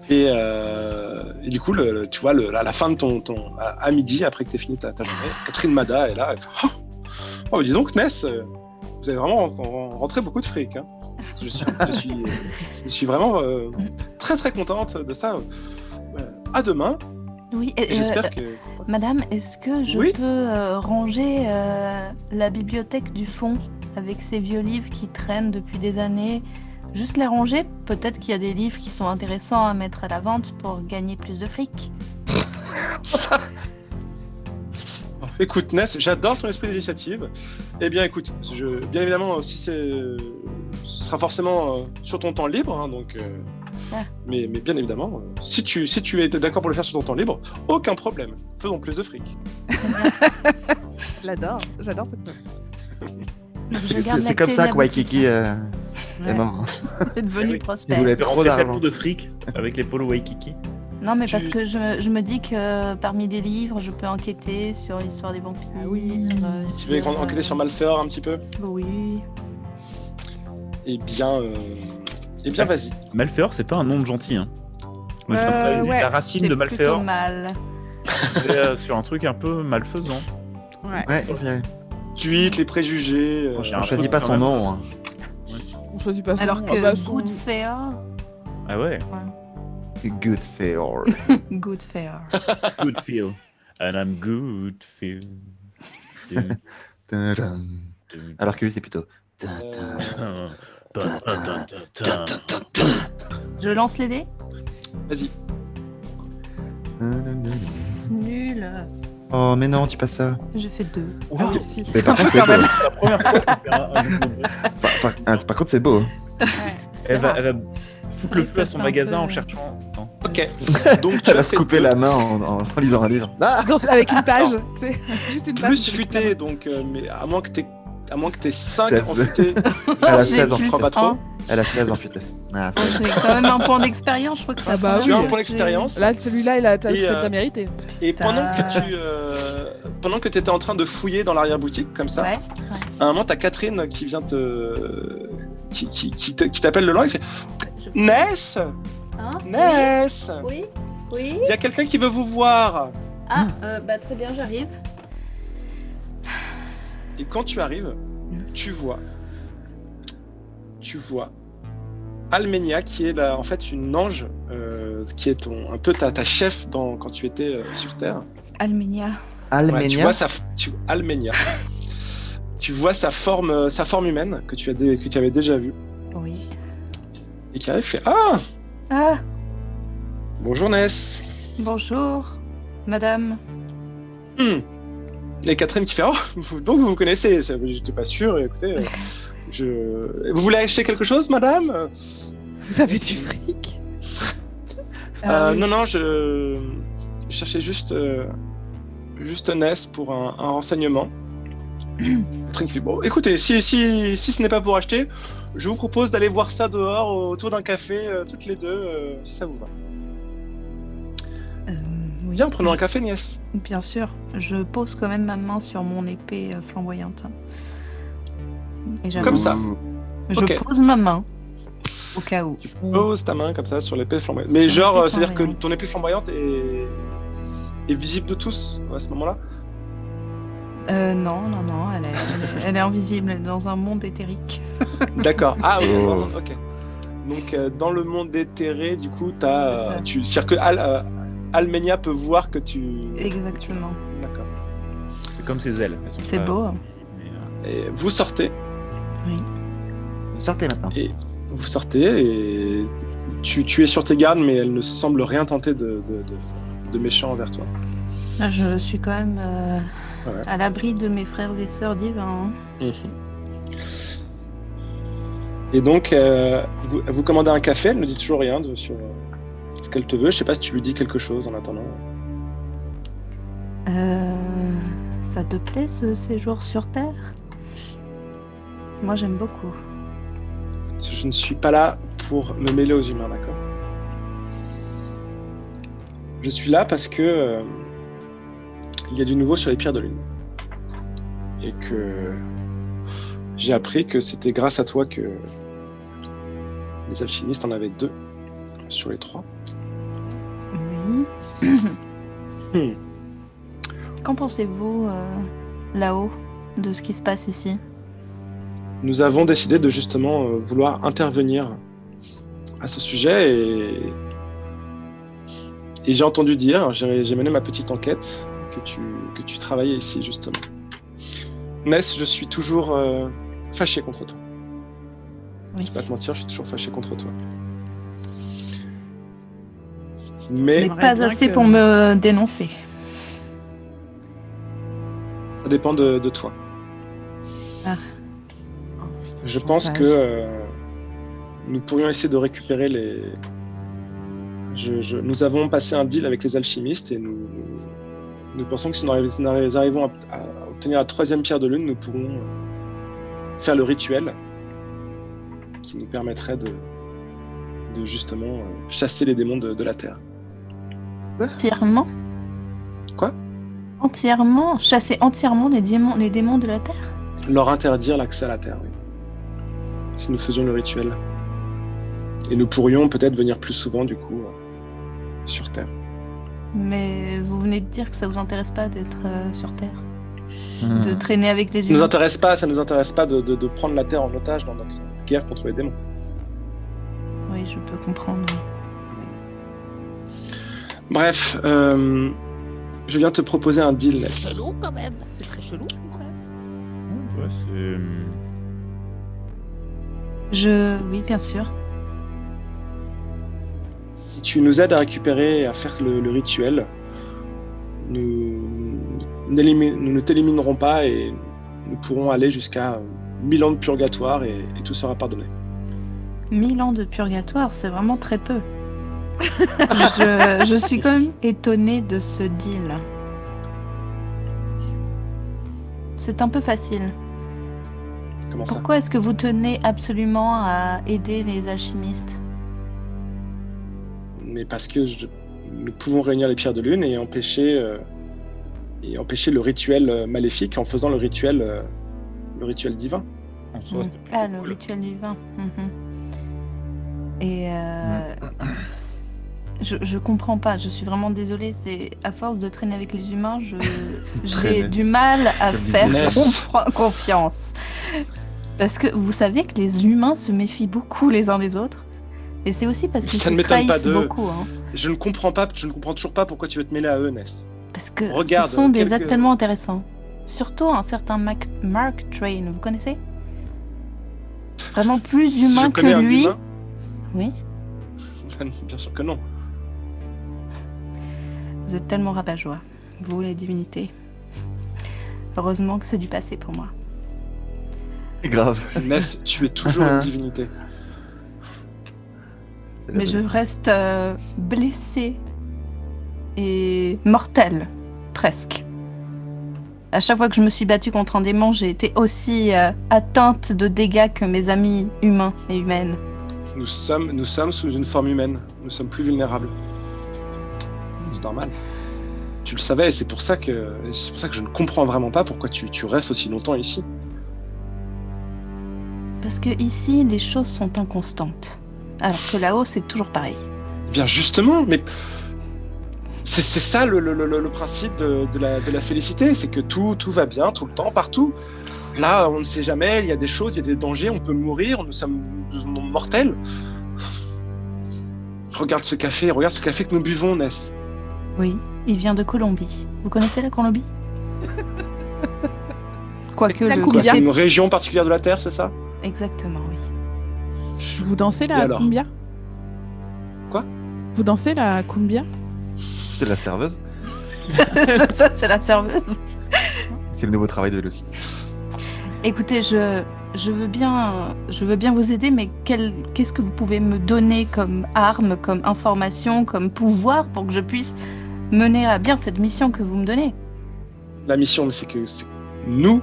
Et du coup, tu vois, à la fin de à midi, après que tu aies fini ta journée, Catherine Mada est là. Elle fait, oh, bah, dis donc, Ness, vous avez vraiment rentré beaucoup de fric. Hein. Je suis vraiment très très contente de ça. À demain. Oui, Et j'espère que. Madame, est-ce que je Oui peux ranger la bibliothèque du fond avec ces vieux livres qui traînent depuis des années? Juste les ranger? Peut-être qu'il y a des livres qui sont intéressants à mettre à la vente pour gagner plus de fric. Écoute, Ness, j'adore ton esprit d'initiative. Eh bien, écoute, bien évidemment, si ce sera forcément sur ton temps libre, hein, donc. Mais bien évidemment, si tu es d'accord pour le faire sur ton temps libre, aucun problème. Faisons plus de fric. J'adore cette meuf. C'est comme ça que Waikiki est mort. C'est devenu Ah oui. Il prospère. voulait Tu trop rentrais d'argent. tellement de fric avec les polos Waikiki. Non, mais Tu- parce que je me dis que parmi des livres, je peux enquêter sur l'histoire des vampires. Ah oui. Tu veux enquêter sur Malfeur un petit peu? Oui. Eh bien, vas-y. Malfeur, c'est pas un nom de gentil. Hein. Moi, j'ai l'impression que ouais. la racine C'est de plutôt Malfeur, mal. c'est sur un truc un peu malfaisant. Ouais. Ouais, c'est- Suite, les préjugés. J'ai on un choisit peu pas quand son même. nom. Hein. On choisit pas son Alors nom. que Ah bah, son- Good Fare. Ah ouais, Good fair. Good Fare. good feel. And I'm good feel. Tadam. Alors que lui, c'est plutôt. Je lance les dés? Vas-y. Nul. Oh, mais non, tu passes ça. J'ai fait 2. Ah oui, si. Mais par contre, c'est Quand beau. même. La première fois qu'on fait un double. Par contre, c'est beau. C'est rare. Elle va foutre le Oui, feu ça à son fait un magasin peu- en cherchant. Non. Ok. Donc tu Elle va as se fait couper deux. la main en lisant un livre. Ah Avec une page, c'est juste une page. Plus futé, donc, mais à moins que t'aies 5 en 16. futé, Elle a J'ai 16 en plus crois pas trop. un. Elle a 16 en fuite. Ah, ça. J'ai quand même un point d'expérience, je crois que ça. Ah bah a oui. tu as un Oui. point d'expérience. Là, celui-là, il a t'as Et, bien mérité. Et pendant Putain. pendant que tu étais en train de fouiller dans l'arrière-boutique, comme ça, Ouais. à un moment, t'as Catherine qui vient qui t'appelle le long, il fait Ness Hein? Ness Oui. Oui. Il y a quelqu'un qui veut vous voir. Ah, bah très bien, j'arrive. Et quand tu arrives, tu vois Almenia qui est en fait une ange qui est un peu ta chef quand tu étais sur Terre. Almenia. Ouais, Almenia. tu vois Almenia. Tu vois sa forme humaine que tu avais déjà vue Oui. et qui arrive fait Ah, Ah, bonjour Ness. bonjour, madame. Et Catherine qui fait Oh, donc vous vous connaissez. J'étais pas sûr. Écoutez, vous voulez acheter quelque chose, madame? Vous avez du fric? Ah oui. Non, je cherchais juste Ness pour un renseignement. Catherine qui fait Bon, écoutez, si ce n'est pas pour acheter, je vous propose d'aller voir ça dehors autour d'un café, toutes les deux, si ça vous va. Oui, Bien, prenons un café, Ness. Bien sûr, je pose quand même ma main sur mon épée flamboyante. Et Comme j'avance. ça. Je Ok. pose ma main, au cas où. Tu poses ta main comme ça sur l'épée flamboyante. Mais Sur genre, l'épée c'est-à-dire que flamboyante. ton épée flamboyante est visible de tous à ce moment-là? Non, elle est invisible, elle est dans un monde éthérique. D'accord. Ah oui, Oh. d'accord, ok. Donc dans le monde éthéré, du coup, C'est ça. c'est-à-dire que Almenia peut voir que tu. Exactement. D'accord. C'est comme ses ailes. Elles sont C'est pas- beau. mais, Et vous sortez Sortez maintenant. et Tu es sur tes gardes, mais elle ne semble rien tenter de méchant envers toi. Je suis quand même Ouais. à l'abri de mes frères et sœurs divins. Mhm. Et donc, vous commandez un café, elle ne dit toujours rien sur ce qu'elle te veut. Je sais pas si tu lui dis quelque chose en attendant. Ça te plaît ce séjour sur Terre? Moi j'aime beaucoup. Je ne suis pas là pour me mêler aux humains, d'accord? Je suis là parce que il y a du nouveau sur les pierres de lune. Et que j'ai appris que c'était grâce à toi que les alchimistes en avaient 2 sur les 3. Oui. Qu'en pensez-vous là-haut de ce qui se passe ici? Nous avons décidé de justement vouloir intervenir à ce sujet et j'ai entendu dire, j'ai mené ma petite enquête, que tu travaillais ici justement. Ness, je suis toujours fâché contre toi. Oui. Je vais pas te mentir, je suis toujours fâché contre toi. Mais Mais J'aimerais pas bien assez que- pour me dénoncer. ça dépend de toi. Ah. Je pense Chantage. que nous pourrions essayer de récupérer les... Nous avons passé un deal avec les alchimistes et nous pensons que si nous arrivons à obtenir la 3e pierre de lune, nous pourrons faire le rituel qui nous permettrait de justement chasser les démons de la Terre. Entièrement? Quoi? Entièrement? Chasser entièrement les démons de la Terre? Leur interdire l'accès à la Terre, oui. Si nous faisions le rituel. Et nous pourrions peut-être venir plus souvent, du coup, sur Terre. Mais vous venez de dire que ça vous intéresse pas d'être sur Terre, de traîner avec les Ça nous humains. intéresse pas de prendre la Terre en otage dans notre guerre contre les démons. Oui, je peux comprendre. Bref, je viens te proposer un deal, Ness. Chelou quand même. C'est très chelou. ce qu'on fait. Ouais, c'est... Oui, bien sûr. Si tu nous aides à récupérer et à faire le rituel, nous ne t'éliminerons pas et nous pourrons aller jusqu'à 1000 ans de purgatoire et tout sera pardonné. 1000 ans de purgatoire, c'est vraiment très peu. je suis quand même étonnée de ce deal. C'est un peu facile. Comment ça? Pourquoi est-ce que vous tenez absolument à aider les alchimistes? Mais parce que nous pouvons réunir les pierres de lune et empêcher le rituel maléfique en faisant le rituel divin. En soi, c'est Ah, plutôt le cool. rituel du vin. Mhm. Et je comprends pas, je suis vraiment désolée, c'est à force de traîner avec les humains, j'ai Traîner. du mal à Comme faire disait Ness. confiance. Parce que vous savez que les humains se méfient beaucoup les uns des autres. Et c'est aussi parce qu'ils Ça se ne m'étonne pas trahissent d'eux. beaucoup. Hein. Je ne comprends toujours pas pourquoi tu veux te mêler à eux, Ness. Parce que Regarde, ce sont des quelques- actes tellement intéressants. Surtout un certain Mark Twain, vous connaissez? Vraiment plus Si humain je que connais un lui. humain, Oui, bien sûr que non. vous êtes tellement rabat-joie, vous les divinités. Heureusement que c'est du passé pour moi. C'est grave. Ness, tu es toujours une divinité. C'est la Mais je bonne reste blessée et mortelle, presque. À chaque fois que je me suis battue contre un démon, j'ai été aussi atteinte de dégâts que mes amis humains et humaines. Nous sommes sous une forme humaine. Nous sommes plus vulnérables. C'est normal. Tu le savais et c'est pour ça que je ne comprends vraiment pas pourquoi tu restes aussi longtemps ici. Parce que ici, les choses sont inconstantes. Alors que là-haut, c'est toujours pareil. Eh bien justement, mais c'est ça le principe de la félicité, c'est que tout va bien tout le temps, partout. Là, on ne sait jamais, il y a des choses, il y a des dangers, on peut mourir, nous sommes mortels. Regarde ce café que nous buvons, Ness. Oui, il vient de Colombie. Vous connaissez la Colombie? Quoique La le cumbia. C'est café... une région particulière de la Terre, c'est ça? Exactement, oui. Vous dansez Et là, alors combien? Vous dansez la cumbia? C'est la serveuse. Ça, c'est la serveuse. C'est le nouveau travail de Lucie. Écoutez, je veux bien vous aider, mais qu'est-ce que vous pouvez me donner comme arme, comme information, comme pouvoir pour que je puisse mener à bien cette mission que vous me donnez? La mission, c'est que nous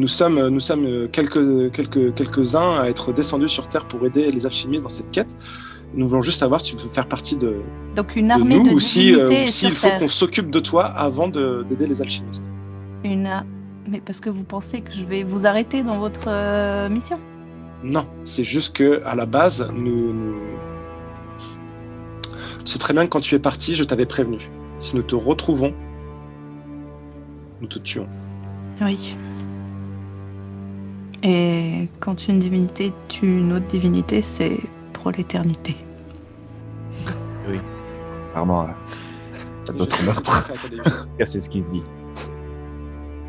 sommes quelques-uns à être descendus sur Terre pour aider les alchimistes dans cette quête. Nous voulons juste savoir si tu veux faire partie de Donc une armée nous de ou si divinités s'il sur faut Terre. qu'on s'occupe de toi avant d'aider les alchimistes. Mais parce que vous pensez que je vais vous arrêter dans votre mission? Non, c'est juste que à la base, nous... Tu sais très bien que quand tu es parti, je t'avais prévenu. Si nous te retrouvons, nous te tuons. Oui. Et quand une divinité tue une autre divinité, c'est pour l'éternité. Apparemment, t'as d'autres meurtres. C'est ce qui se dit.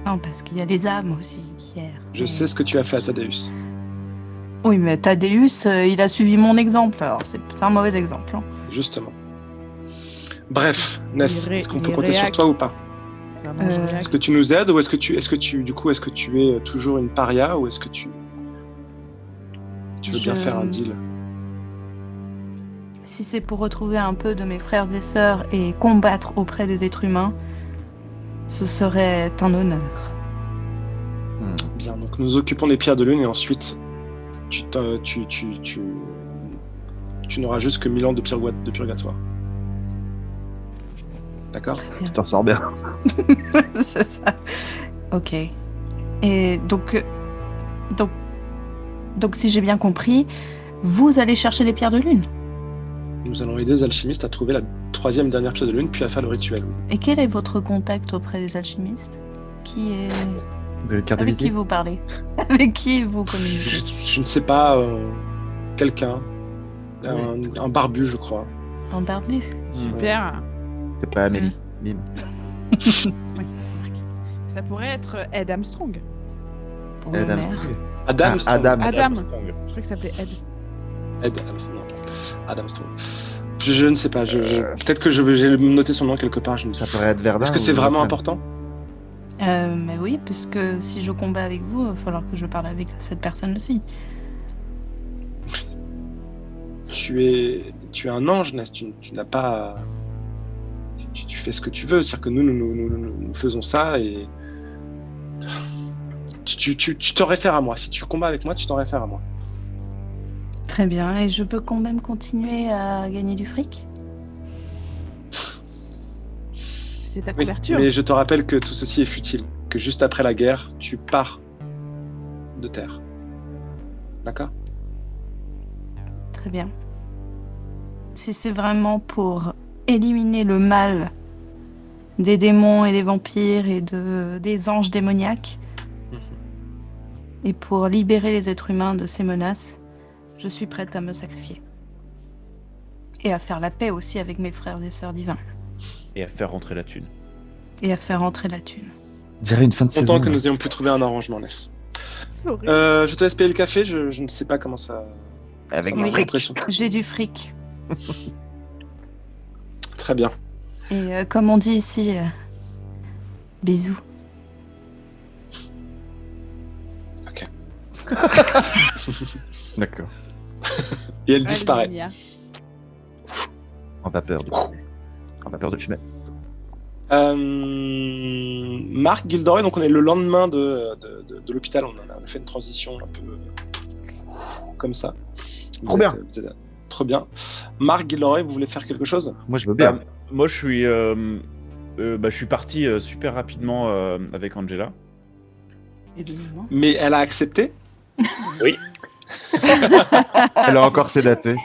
Non, parce qu'il y a les âmes aussi hier. Je sais ce que tu as fait à Thaddeus. Oui, mais Thaddeus, il a suivi mon exemple, alors c'est un mauvais exemple. Hein. Justement. Bref, Ness, Il est-ce qu'on peut il compter sur réac. toi ou pas? C'est un ange réac. Est-ce que tu nous aides ou est-ce que tu es toujours une paria ou est-ce que tu veux bien faire un deal? Si c'est pour retrouver un peu de mes frères et sœurs et combattre auprès des êtres humains, ce serait un honneur. Bien, donc nous occupons des pierres de lune et ensuite tu n'auras juste que 1000 ans de purgatoire. D'accord? Tu t'en sors bien. C'est ça. Ok. Et donc si j'ai bien compris, vous allez chercher les pierres de lune. Nous allons aider les alchimistes à trouver la 3e et dernière pierre de lune puis à faire le rituel. Oui. Et quel est votre contact auprès des alchimistes? Vous avez une carte de Avec qui visite? vous parlez? Avec qui vous communiquez? Je ne sais pas, quelqu'un, un barbu, je crois. Un barbu. Super. C'est pas Amélie. Bim. Ça pourrait être Ed Armstrong. Pour Ed le Armstrong. maire. Adam. Ah, Strong. Adam. Adam. Strong. Je crois que ça s'appelait Ed. Adam Strong. Je ne sais pas. Peut-être que j'ai noté son nom quelque part. Je ne sais Ça pas. pourrait être Verdun. Est-ce que c'est ou vraiment Lothar. important? Mais oui, puisque si je combats avec vous, il va falloir que je parle avec cette personne aussi. Tu es un ange, Ness. Tu n'as pas. Tu fais ce que tu veux. C'est-à-dire que nous faisons ça et. Tu t'en réfères à moi. Si tu combats avec moi, tu t'en réfères à moi. Très bien, et je peux quand même continuer à gagner du fric? C'est ta Oui, couverture. mais je te rappelle que tout ceci est futile. Que juste après la guerre, tu pars de terre. D'accord? Très bien. Si c'est vraiment pour éliminer le mal des démons et des vampires et des anges démoniaques, et pour libérer les êtres humains de ces menaces, je suis prête à me sacrifier. Et à faire la paix aussi avec mes frères et sœurs divins. Et à faire rentrer la thune. Et à faire entrer la thune. Je dirais une fin de saison. Content que nous ayons pu trouver un arrangement, Ness. C'est horrible. Je te laisse payer le café, je ne sais pas comment ça. Avec ça du marche, j'ai fric. l'impression. J'ai du fric. Très bien. Et comme on dit ici, bisous. Ok. D'accord. Et elle disparaît. Allez, Mia. En vapeur de fumée. En vapeur de fumée. Marc Gildoret, donc on est le lendemain de l'hôpital, on a fait une transition un peu comme ça. Trop bien. Trop bien. Marc Gildoret, vous voulez faire quelque chose? Moi, je veux bien. Moi, je suis parti super rapidement avec Angela. Évidemment. Mais elle a accepté? Oui. Elle a encore sédaté.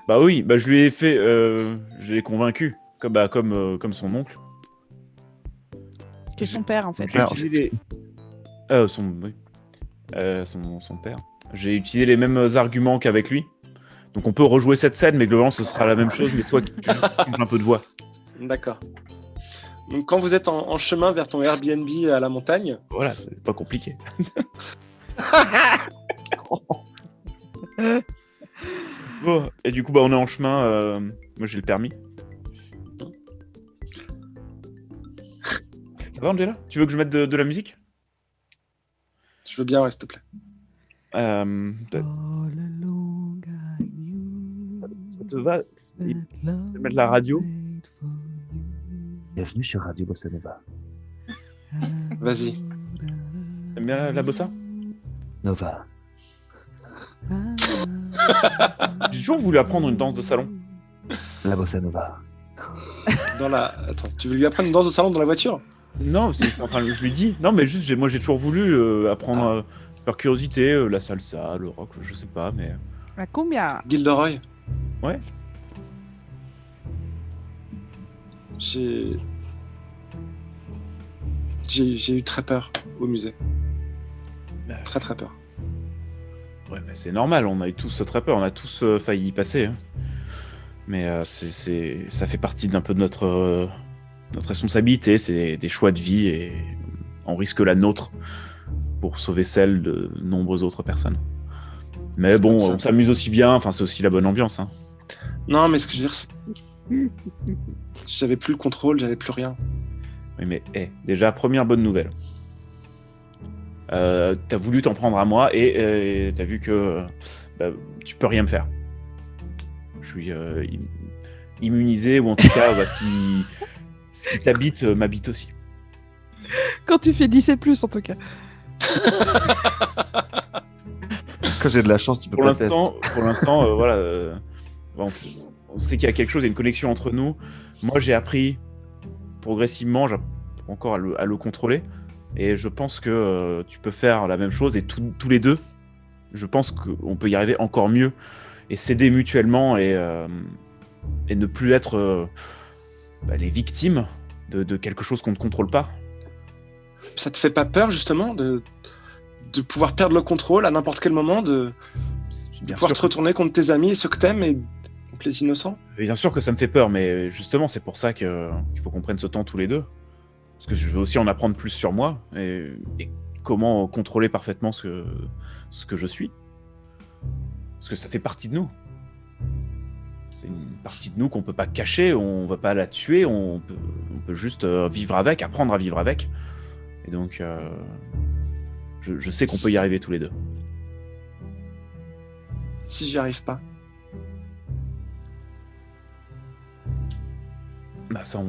Bah oui, je lui ai fait, je l'ai convaincu, comme son oncle. Qui est son père en fait. Ah, J'ai utilisé son père. J'ai utilisé les mêmes arguments qu'avec lui. Donc on peut rejouer cette scène, mais globalement ce sera la même chose, mais toi qui changes un peu de voix. D'accord. Donc quand vous êtes en chemin vers ton Airbnb à la montagne, Voilà, c'est pas compliqué. Oh, et du coup, bah, on est en chemin. Moi, j'ai le permis. Ça va, Angela? Tu veux que je mette de la musique? Je veux bien, ouais, s'il te plaît. Ça te va? Je vais mettre la radio. Bienvenue sur Radio Bossa Nova. Vas-y. T'aimes bien la bossa? Nova. J'ai toujours voulu apprendre une danse de salon. La Bossa Nova. Attends, tu veux lui apprendre une danse de salon dans la voiture? Non, je lui dis. Non, mais juste, moi, j'ai toujours voulu apprendre par curiosité la salsa, le rock, je sais pas, mais. La cumbia. Gilderoy? Ouais. J'ai eu très peur au musée. Bah, Très très peur. Ouais, mais c'est normal, on a eu tous très peur, on a tous failli y passer. Hein. Mais ça fait partie d'un peu de notre responsabilité, c'est des choix de vie et on risque la nôtre pour sauver celle de nombreuses autres personnes. Mais C'est bon, comme ça. on s'amuse aussi bien, enfin c'est aussi la bonne ambiance. Hein. Non, mais ce que je veux dire, c'est... J'avais plus le contrôle, j'avais plus rien. Oui, mais déjà, première bonne nouvelle. T'as voulu t'en prendre à moi et t'as vu que tu peux rien me faire. Je suis immunisé, ou en tout cas, ce qui t'habite m'habite aussi. Quand tu fais 10 et plus, en tout cas. Quand j'ai de la chance, tu peux Pour pas l'instant, voilà, on sait qu'il y a quelque chose, il y a une connexion entre nous. Moi, j'ai appris progressivement, j'apprends encore à le contrôler. Et je pense que tu peux faire la même chose et tous les deux, je pense qu'on peut y arriver encore mieux et s'aider mutuellement et ne plus être les victimes de quelque chose qu'on ne contrôle pas. Ça te fait pas peur, justement, de pouvoir perdre le contrôle à n'importe quel moment, de Bien pouvoir sûr, te retourner contre tes amis, ceux que t'aimes, et contre les innocents? bien sûr que ça me fait peur, mais justement, c'est pour ça qu'il faut qu'on prenne ce temps tous les deux. Parce que je veux aussi en apprendre plus sur moi et comment contrôler parfaitement ce que je suis. Parce que ça fait partie de nous. C'est une partie de nous qu'on peut pas cacher, on va pas la tuer, on peut juste vivre avec, apprendre à vivre avec. Et donc, je sais qu'on peut y arriver tous les deux. Si j'y arrive pas? Bah ça,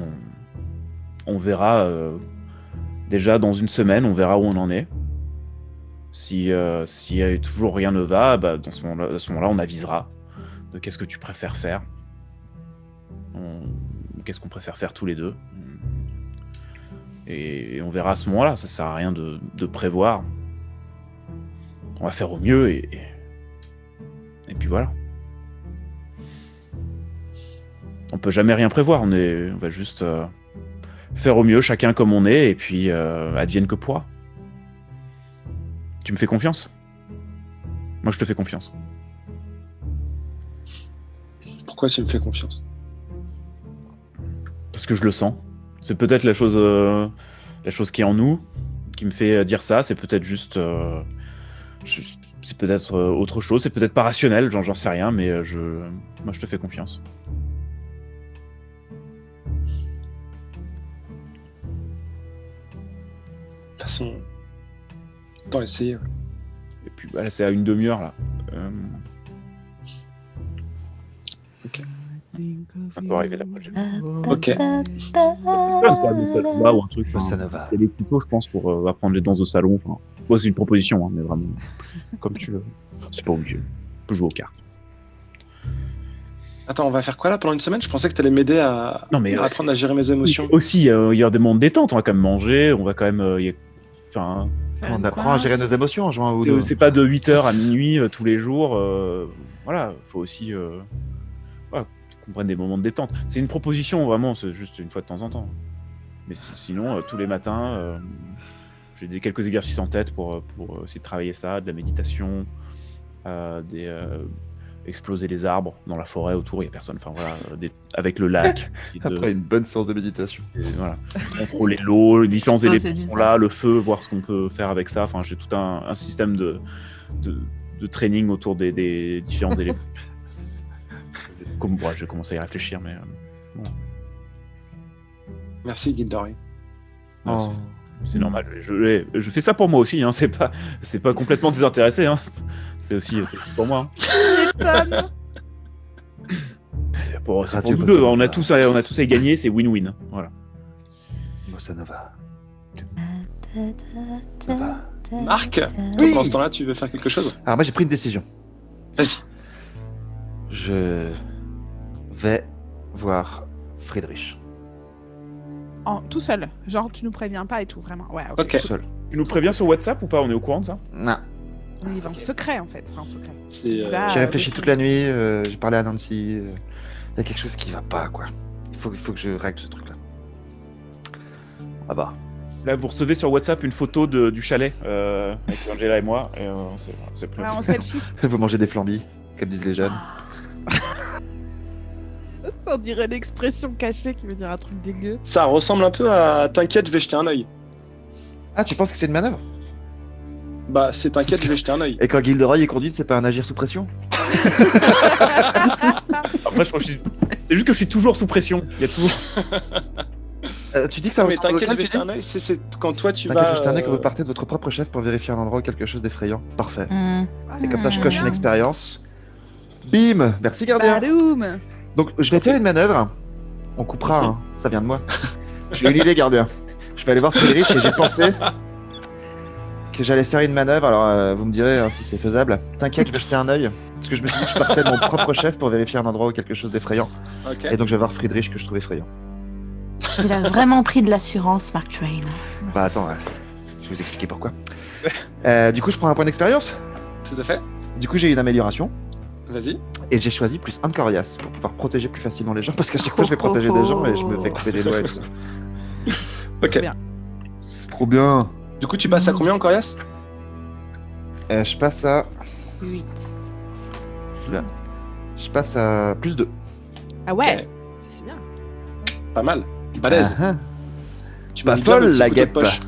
on verra déjà dans une semaine, on verra où on en est. Si toujours rien ne va, à ce moment-là, on avisera de qu'est-ce que tu préfères faire. Qu'est-ce qu'on préfère faire tous les deux. Et on verra à ce moment-là, ça sert à rien de prévoir. On va faire au mieux et puis voilà. On peut jamais rien prévoir, on va juste faire au mieux, chacun comme on est, et puis advienne que pourra. Tu me fais confiance? Moi, je te fais confiance. Pourquoi tu me fais confiance? Parce que je le sens. C'est peut-être la chose qui est en nous qui me fait dire ça. C'est peut-être juste... c'est peut-être autre chose. C'est peut-être pas rationnel, j'en sais rien, mais moi, je te fais confiance. De toute façon, autant essayer. Et puis, là, c'est à une demi-heure, là. Ok. On peut arriver là. Ok. Ou un truc. Bossa Nova. C'est des tutos, je pense, pour apprendre les danses de salon. Enfin, bon, c'est une proposition, hein, mais vraiment, comme tu veux. C'est pas obligé. On peut jouer aux cartes. Attends, on va faire quoi là pendant une semaine? Je pensais que t'allais m'aider à apprendre à gérer mes émotions. Aussi, il y a des moments de détente. On va quand même manger. On va quand même. Enfin, On apprend à gérer nos émotions en jouant à Udo. c'est pas de 8h à minuit tous les jours. Voilà, faut aussi qu'on prenne des moments de détente. C'est une proposition, vraiment, c'est juste une fois de temps en temps. Mais sinon, tous les matins, j'ai quelques exercices en tête pour essayer de travailler ça, de la méditation, exploser les arbres dans la forêt autour, il n'y a personne. Enfin voilà, avec le lac. Après une bonne séance de méditation. Voilà. Contrôler l'eau, les différents Ça, éléments c'est qui sont bizarre. là, le feu, voir ce qu'on peut faire avec ça. Enfin, j'ai tout un système de training autour des différents éléments. je vais commencer à y réfléchir, mais bon, Merci, Gilderoy. non, c'est normal. Je fais ça pour moi aussi, hein. C'est pas complètement désintéressé, hein. C'est aussi pour moi. Hein. Étonne. C'est pour Radio nous Bossa deux. Nova. On a tous à y gagner, c'est win-win. Voilà. Bossa Nova. Marc, Oui. pendant ce temps-là, tu veux faire quelque chose? Alors moi j'ai pris une décision. Vas-y. Je vais voir Friedrich. Tout seul. Genre, tu nous préviens pas et tout, vraiment. Ouais, ok. Ok. Tout seul. Tu nous préviens sur WhatsApp ou pas? On est au courant de ça? Non. Oui, il est en secret, en fait. Enfin, en secret. C'est, Bah, J'ai réfléchi oui. toute la nuit, j'ai parlé à Nancy. Il y a quelque chose qui va pas, quoi. Il faut que je règle ce truc-là. Ah bah. Là, vous recevez sur WhatsApp une photo du chalet avec Angela et moi. Et c'est pris. Ouais, en selfie. Vous mangez des flambis, comme disent les jeunes. On dirait l'expression cachée qui veut dire un truc dégueu. Ça ressemble un peu à T'inquiète, je vais jeter un œil. Ah, tu penses que c'est une manœuvre? Bah, c'est T'inquiète, je vais jeter un œil. Et quand Gilderoy est conduite, c'est pas un agir sous pression? Après, je crois que c'est juste que je suis toujours sous pression. Il y a toujours. Tu dis que ça Non, mais ressemble au T'inquiète, je crâne, vais tu jeter dis un œil, c'est quand toi tu T'inquiète, vas. je t'indique que vous partez de votre propre chef pour vérifier un endroit ou quelque chose d'effrayant. Parfait. Hmm. Et comme ça, je coche une Bien. expérience. Bim! Merci, gardien. Badoum. Donc, je vais faire une manœuvre. On coupera, hein. Ça vient de moi. J'ai une idée, gardien. Je vais aller voir Frédéric et j'ai pensé que j'allais faire une manœuvre. Alors, vous me direz hein, si c'est faisable. T'inquiète, je vais jeter un œil. Parce que je me suis dit que je partais de mon propre chef pour vérifier un endroit ou quelque chose d'effrayant. Ok. Et donc, je vais voir Friedrich que je trouve effrayant. Il a vraiment pris de l'assurance, Mark Twain. Bah, attends, je vais vous expliquer pourquoi. Du coup, je prends un point d'expérience. Tout à fait. Du coup, j'ai une amélioration. Vas-y. Et j'ai choisi plus un de coriace pour pouvoir protéger plus facilement les gens. Parce qu'à chaque fois, je vais protéger des gens et je me fais couper des doigts et tout ça. Ok. Bien. Trop bien. Du coup, tu passes à combien en coriace? Je passe à. 8. Je passe à plus 2. Ah ouais. Ok. C'est bien. Pas mal. Balèze. Tu Bah, m'aimes bien folle, le petit la couteau de guêpe. poche.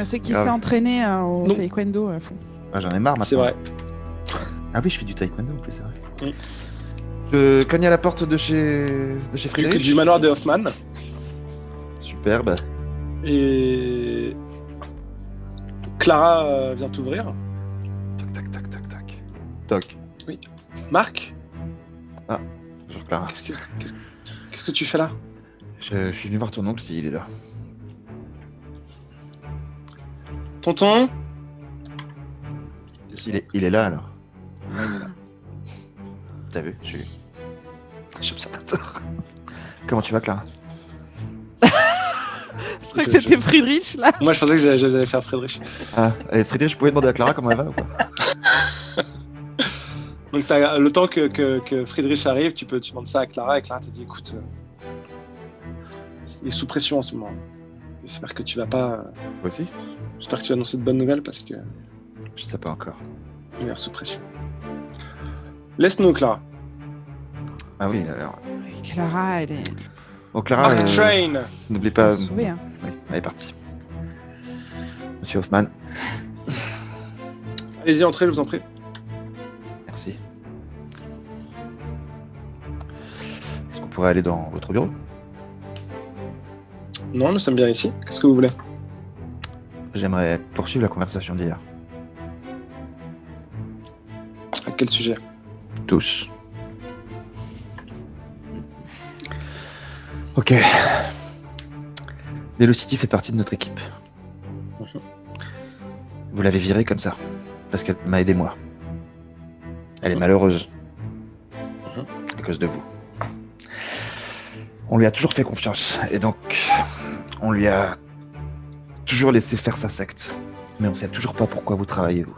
C'est qu'il Grave. s'est entraîné au Non. taekwondo à fond. Ah, j'en ai marre maintenant. C'est vrai. Ah oui, je fais du taekwondo en plus, c'est vrai. Mm. Je cogne à la porte de chez Friedrich. Du manoir de Hoffman. Superbe. Et. Clara vient t'ouvrir. Toc, toc, toc, toc, toc. Toc. Marc, Bonjour Clara. qu'est-ce que tu fais là? Je suis venu voir ton oncle s'il est là. Tonton? Il est là alors. Ouais, il est là. T'as vu, je suis observateur. Comment tu vas, Clara? Je crois que c'était Friedrich là. Moi, je pensais que j'allais faire Friedrich. Ah, et Friedrich, je pouvais demander à Clara comment elle va ou pas? Donc, t'as le temps que Friedrich arrive, tu demandes ça à Clara, et Clara t'a dit écoute, il est sous pression en ce moment. J'espère que tu vas pas. Toi aussi? J'espère que tu vas annoncer de bonnes nouvelles parce que Je sais pas encore. il est sous pression. Laisse-nous, Clara. Ah oui, alors. Clara, elle est Bon, Clara, Mark Train. n'oublie pas. sauvée. Hein. Oui, elle est partie. Monsieur Hoffman, Allez-y, entrez, je vous en prie. merci. Est-ce qu'on pourrait aller dans votre bureau? Non, nous sommes bien ici. Qu'est-ce que vous voulez? J'aimerais poursuivre la conversation d'hier. À quel sujet? Tous. Ok. Velocity fait partie de notre équipe. Vous l'avez virée comme ça, parce qu'elle m'a aidé moi. Elle est malheureuse. À cause de vous. On lui a toujours fait confiance, et donc on lui a toujours laissé faire sa secte. Mais on sait toujours pas pourquoi vous travaillez, vous.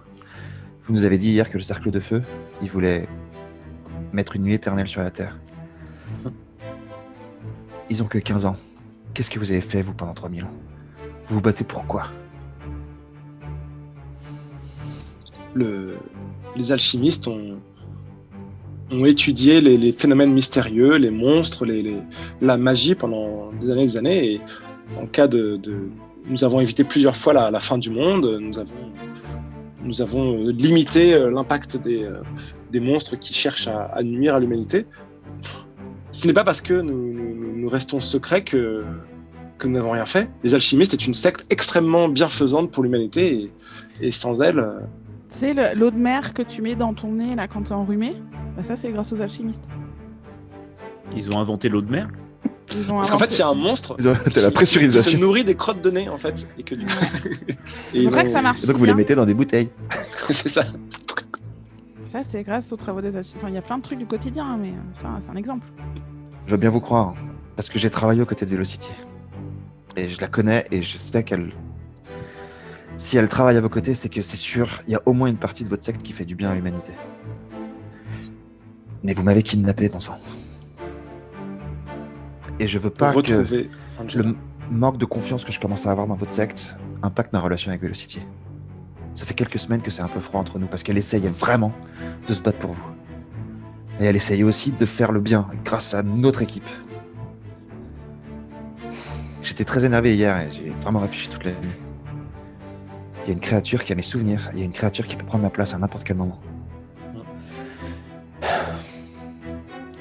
Vous nous avez dit hier que le cercle de feu, il voulait mettre une nuit éternelle sur la Terre. Ils ont que 15 ans. Qu'est-ce que vous avez fait, vous, pendant 3000 ans? Vous vous battez pour quoi? Les alchimistes ont étudié les phénomènes mystérieux, les monstres, la magie pendant des années, et en cas nous avons évité plusieurs fois la fin du monde, nous avons limité l'impact des monstres qui cherchent à nuire à l'humanité. Ce n'est pas parce que nous restons secrets que nous n'avons rien fait. Les alchimistes est une secte extrêmement bienfaisante pour l'humanité et sans elle... Tu sais, l'eau de mer que tu mets dans ton nez là quand t'es enrhumé, bah ça c'est grâce aux alchimistes. Ils ont inventé l'eau de mer. Ils ont Parce qu'en fait, inventé- il y a un monstre T'as la qui se pressurisation. nourrit des crottes de nez, en fait. Et que du coup... C'est pour ça que ça marche Et donc si vous les bien. mettez dans des bouteilles. C'est ça. Ça c'est grâce aux travaux des alchimistes. Enfin, il y a plein de trucs du quotidien, hein, mais ça c'est un exemple. Je veux bien vous croire, parce que j'ai travaillé aux côtés de Velocity. Et je la connais et je sais qu'elle... Si elle travaille à vos côtés, c'est que c'est sûr, il y a au moins une partie de votre secte qui fait du bien à l'humanité. Mais vous m'avez kidnappé, bon sang. Et je veux Pour pas que retrouver Angela. le manque de confiance que je commence à avoir dans votre secte impacte ma relation avec Velocity. Ça fait quelques semaines que c'est un peu froid entre nous, parce qu'elle essaye vraiment de se battre pour vous. Et elle essaye aussi de faire le bien, grâce à notre équipe. J'étais très énervé hier et j'ai vraiment réfléchi toute la nuit. Il y a une créature qui a mes souvenirs, il y a une créature qui peut prendre ma place à n'importe quel moment.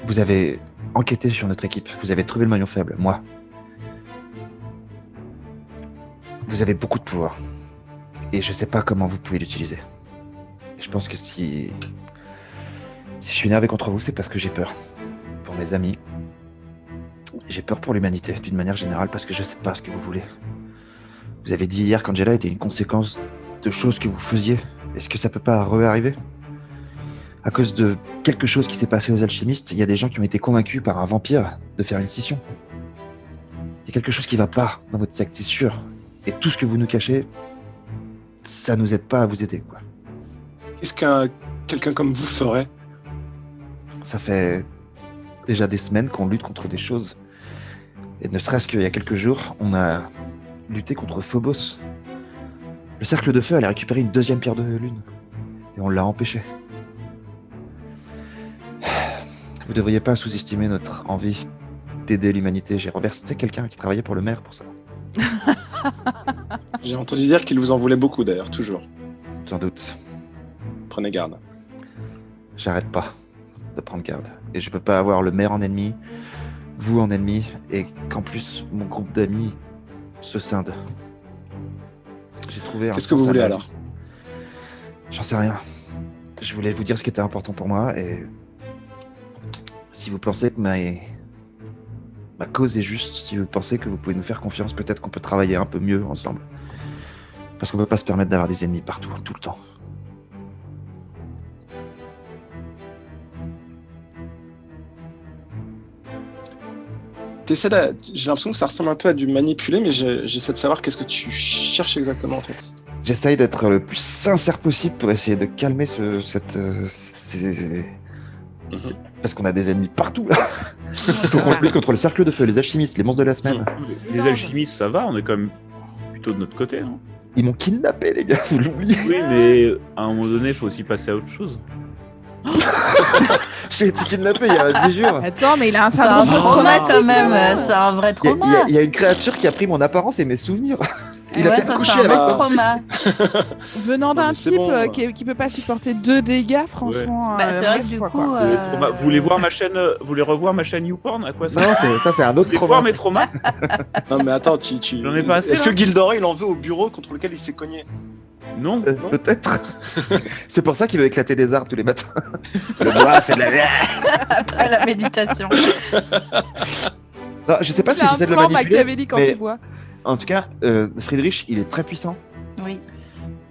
Vous avez enquêté sur notre équipe, vous avez trouvé le maillon faible, moi. Vous avez beaucoup de pouvoir. Et je sais pas comment vous pouvez l'utiliser. Je pense que si je suis énervé contre vous, c'est parce que j'ai peur. Pour mes amis. J'ai peur pour l'humanité, d'une manière générale, parce que je sais pas ce que vous voulez. Vous avez dit hier qu'Angela était une conséquence de choses que vous faisiez. Est-ce que ça peut pas réarriver ? À cause de quelque chose qui s'est passé aux alchimistes, il y a des gens qui ont été convaincus par un vampire de faire une scission. Il y a quelque chose qui va pas dans votre secte, c'est sûr. Et tout ce que vous nous cachez, ça nous aide pas à vous aider, quoi. Qu'est-ce qu'un quelqu'un comme vous ferait? Ça fait déjà des semaines qu'on lutte contre des choses. Et ne serait-ce qu'il y a quelques jours, on a lutté contre Phobos. Le cercle de feu allait récupérer une deuxième pierre de lune. Et on l'a empêché. Vous devriez pas sous-estimer notre envie d'aider l'humanité. J'ai renversé quelqu'un qui travaillait pour le maire pour ça. J'ai entendu dire qu'il vous en voulait beaucoup d'ailleurs, toujours. Sans doute. Prenez garde. J'arrête pas de prendre garde. Et je peux pas avoir le maire en ennemi, vous en ennemi, et qu'en plus mon groupe d'amis se scinde. J'ai trouvé un Qu'est-ce que vous sens à voulez ma alors? vie. J'en sais rien. Je voulais vous dire ce qui était important pour moi, et si vous pensez que ma cause est juste, si vous pensez que vous pouvez nous faire confiance, peut-être qu'on peut travailler un peu mieux ensemble. Parce qu'on peut pas se permettre d'avoir des ennemis partout, tout le temps. J'ai l'impression que ça ressemble un peu à du manipuler, mais j'essaie de savoir qu'est-ce que tu cherches exactement en fait. J'essaye d'être le plus sincère possible pour essayer de calmer parce qu'on a des ennemis partout là. Il faut qu'on lutte contre le cercle de feu, les alchimistes, les monstres de la semaine. Les alchimistes, ça va, on est quand même plutôt de notre côté. Hein. Ils m'ont kidnappé, les gars, vous l'oubliez. Oui, mais à un moment donné, il faut aussi passer à autre chose. J'ai été kidnappé il y a 10 jours. Attends, mais il a un C'est un syndrome de trauma traumatisme, quand même, c'est un vrai Il y a- trauma. il y a une créature qui a pris mon apparence et mes souvenirs. Il a Ouais, peut-être ça, couché c'est un avec vrai moi aussi. trauma. Venant Non, d'un mais c'est type bon. qui peut pas supporter 2 dégâts, franchement. Bah, c'est vrai que bref, du quoi, coup, quoi. Les traumas- Vous voulez voir ma chaîne Vous voulez revoir ma chaîne YouPorn? À quoi ça? Non, ça c'est un Vous autre voulez trauma. voir mes traumas? Non mais attends, J'en ai pas assez, Est-ce là que Gilderoy il en veut au bureau contre lequel il s'est cogné? Non. Peut-être. C'est pour ça qu'il veut éclater des arbres tous les matins. Le bois, c'est de la merde. après la méditation. Non, je sais pas Il si a un j'essaie de le plan manipuler. machiavélique quand mais- il boit. En tout cas, Friedrich, il est très puissant. Oui.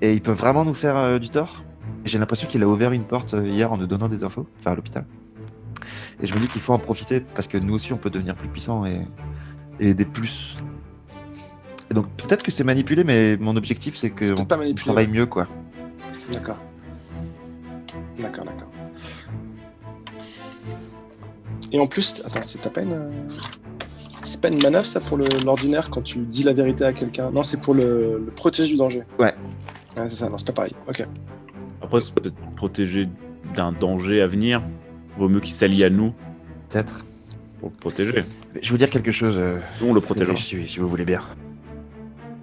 Et il peut vraiment nous faire du tort. J'ai l'impression qu'il a ouvert une porte hier en nous donnant des infos, enfin à l'hôpital. Et je me dis qu'il faut en profiter parce que nous aussi on peut devenir plus puissants et aider plus. Et donc peut-être que c'est manipulé, mais mon objectif c'est que C'est peut-être pas on manipulé, travaille mieux, quoi. D'accord. Et en plus, attends, c'est pas une manœuvre ça pour l'ordinaire quand tu dis la vérité à quelqu'un. Non, c'est pour le protéger du danger. Ouais. Ouais, c'est ça, non, c'est pas pareil. Ok. Après, c'est peut-être protéger d'un danger à venir. Vaut mieux qu'il s'allie à nous Peut-être. pour le protéger. Mais je vais vous dire quelque chose. Nous, on le protégera. Si vous voulez bien.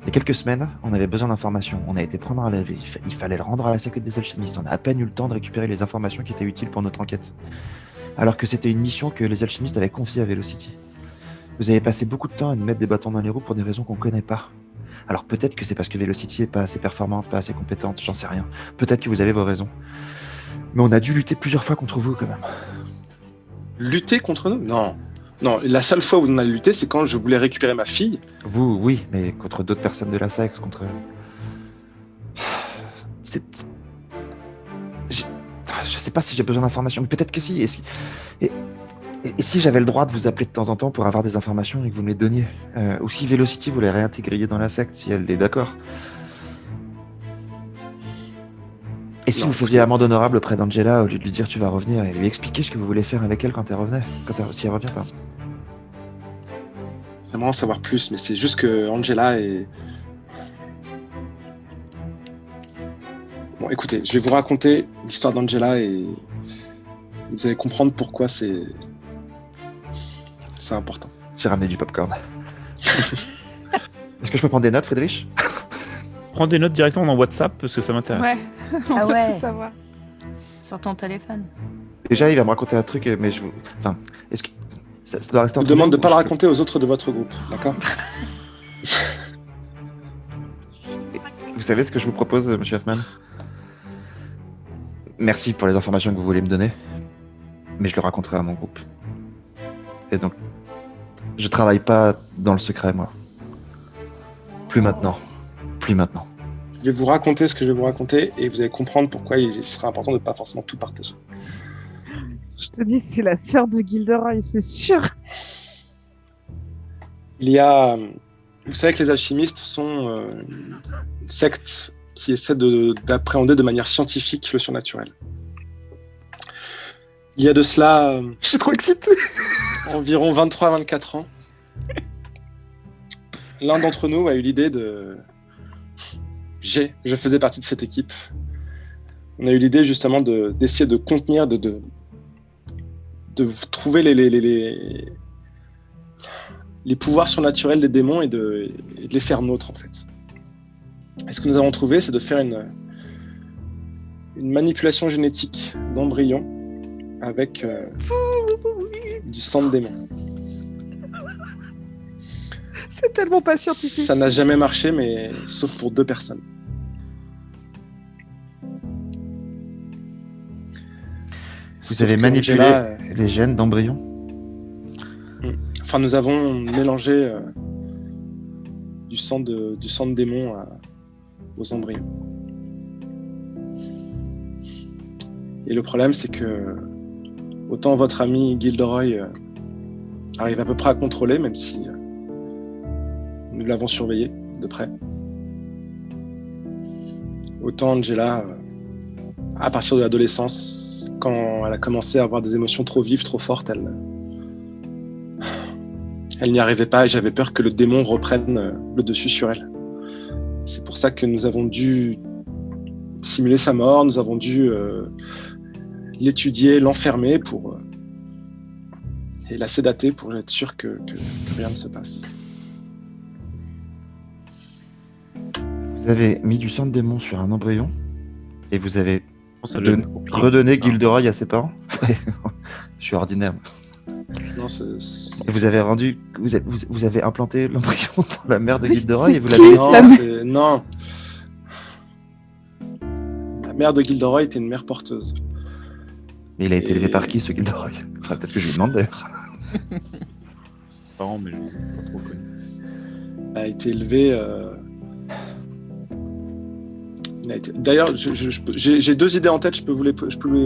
Il y a quelques semaines, on avait besoin d'informations. On a été prendre un lave. Il fallait le rendre à la secte des alchimistes. On a à peine eu le temps de récupérer les informations qui étaient utiles pour notre enquête. alors que c'était une mission que les alchimistes avaient confiée à Velocity. Vous avez passé beaucoup de temps à nous mettre des bâtons dans les roues pour des raisons qu'on connaît pas. Alors peut-être que c'est parce que Velocity est pas assez performante, pas assez compétente, j'en sais rien. Peut-être que vous avez vos raisons. Mais on a dû lutter plusieurs fois contre vous quand même. Lutter contre nous? Non. Non, la seule fois où on a lutté, c'est quand je voulais récupérer ma fille. Vous, oui, mais contre d'autres personnes de la secte, contre... Je sais pas si j'ai besoin d'informations, mais peut-être que si. Et si j'avais le droit de vous appeler de temps en temps pour avoir des informations et que vous me les donniez, ou si Velocity vous les réintégriez dans la secte, si elle est d'accord. Et si Non, vous faisiez amende honorable auprès d'Angela au lieu de lui dire tu vas revenir et lui expliquer ce que vous voulez faire avec elle quand elle revenait, si elle revient pas. J'aimerais en savoir plus, mais c'est juste que Angela est... Bon, écoutez, je vais vous raconter l'histoire d'Angela et vous allez comprendre pourquoi c'est important. J'ai ramené du popcorn. Est-ce que je peux prendre des notes, Friedrich? Prends des notes directement dans WhatsApp parce que ça m'intéresse. Ouais, on Ah veut ouais. tout savoir. Sur ton téléphone. Déjà, il va me raconter un truc, mais je vous... Enfin, est-ce que... Ça doit rester Je vous entre demande nous, de ne pas ou le je peux- raconter aux autres de votre groupe, d'accord? Vous savez ce que je vous propose, monsieur Hoffman? Merci pour les informations que vous voulez me donner, mais je le raconterai à mon groupe. Et donc, je travaille pas dans le secret, moi. Plus maintenant. Plus maintenant. Je vais vous raconter ce que je vais vous raconter et vous allez comprendre pourquoi il serait important de ne pas forcément tout partager. Je te dis, c'est la sœur de Gilderoy, c'est sûr. Il y a... Vous savez que les alchimistes sont une secte qui essaie d'appréhender de manière scientifique le surnaturel. Il y a de cela Je suis trop excité! environ 23-24 ans. L'un d'entre nous a eu l'idée de... Je faisais partie de cette équipe. On a eu l'idée justement d'essayer de contenir, de trouver les pouvoirs surnaturels des démons et de les faire nôtres en fait. Et ce que nous avons trouvé, c'est de faire une manipulation génétique d'embryons avec du sang de démon. C'est tellement pas scientifique. Ça n'a jamais marché, mais sauf pour 2 personnes. Vous Sauf avez que manipulé Angela, les gènes d'embryons? enfin, nous avons mélangé du sang de démon aux embryons. Et le problème, c'est que autant votre ami Gilderoy arrive à peu près à contrôler, même si nous l'avons surveillé de près. Autant Angela, à partir de l'adolescence, quand elle a commencé à avoir des émotions trop vives, trop fortes, elle n'y arrivait pas et j'avais peur que le démon reprenne le dessus sur elle. C'est pour ça que nous avons dû simuler sa mort, nous avons dû l'étudier, l'enfermer et la sédater pour être sûr que rien ne se passe. Vous avez mis du sang de démon sur un embryon et vous avez Ça doit être compliqué. redonné Gilderoy à ses parents? Je suis ordinaire. Non, Et vous avez rendu, vous avez implanté l'embryon dans la mère de Mais Gilderoy c'est et vous qui, l'avez ça laissé. non. La mère de Gilderoy était une mère porteuse. Mais il a été Et- élevé par qui ce Gilderoy? Enfin, peut-être que je lui demande d'ailleurs. Parents, mais je les ai pas trop connus. Elle a été élevée. D'ailleurs, j'ai 2 idées en tête, je peux vous les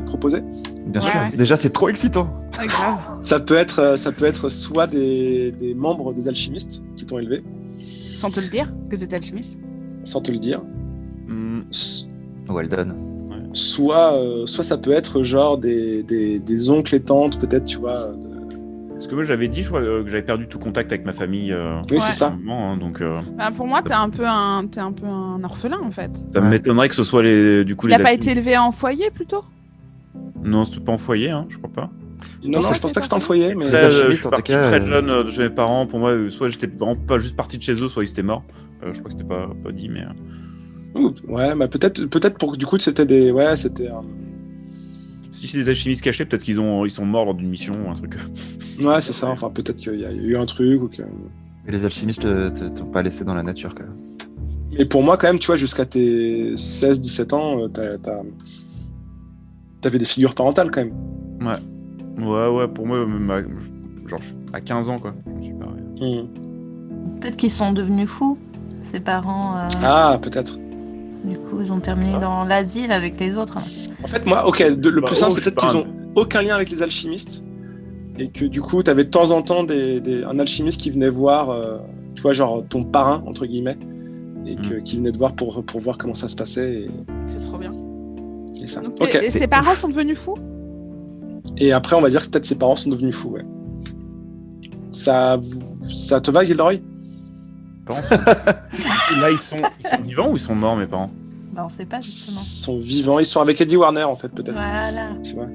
proposer. Bien Ouais, sûr. ouais. Déjà, c'est trop excitant. Ouais, grave. Ça peut être soit des membres des alchimistes qui t'ont élevé, Sans te le dire que c'était alchimiste. sans te le dire. Hmm, Well done. Soit ça peut être genre des oncles et tantes, peut-être, tu vois. Parce que moi j'avais dit, je crois, que j'avais perdu tout contact avec ma famille. Oui, Ouais. c'est ça. Donc Bah, pour moi, t'es un peu un orphelin en fait. ça Ouais. m'étonnerait que ce soit les Il a pas été élevé en foyer plutôt? Non, c'est pas en foyer, hein, je crois pas. Non, pas je pense que pas que c'est c'était en foyer, mais. Les Très, je alchimistes, suis en tout parti cas, très jeune de chez mes parents. Pour moi, soit j'étais vraiment pas juste parti de chez eux, soit ils étaient morts. Je crois que c'était pas dit, mais. Ouais, bah peut-être pour du coup c'était des. Ouais, c'était. Si c'est des alchimistes cachés, peut-être ils sont morts lors d'une mission ou un truc. Ouais, c'est ça. Enfin, peut-être qu'il y a eu un truc ou que. Et les alchimistes t'ont pas laissé dans la nature, quand même. Mais pour moi, quand même, tu vois, jusqu'à tes 16-17 ans, t'avais des figures parentales quand même. Ouais, pour moi, même genre, je suis à 15 ans, quoi. Je suis pareil. Peut-être qu'ils sont devenus fous, ses parents. Ah, peut-être. Du coup, ils ont terminé dans l'asile avec les autres. En fait, moi, ok, le Bah, plus simple, je c'est peut-être sais qu'ils pas. ont aucun lien avec les alchimistes et que du coup, t'avais de temps en temps un alchimiste qui venait voir, tu vois, genre ton parrain, entre guillemets, et qui venait te voir pour voir comment ça se passait. C'est trop bien. Et ça. Donc, Ok. et ses parents sont devenus fous? Et après, on va dire que peut-être ses parents sont devenus fous, ouais. Ça te va, Gilderoy? Là, ils sont vivants ou ils sont morts, mes parents? Bah, on sait pas, Ils justement. sont vivants, ils sont avec Eddie Warner, en fait, peut-être. Voilà. Tu vois.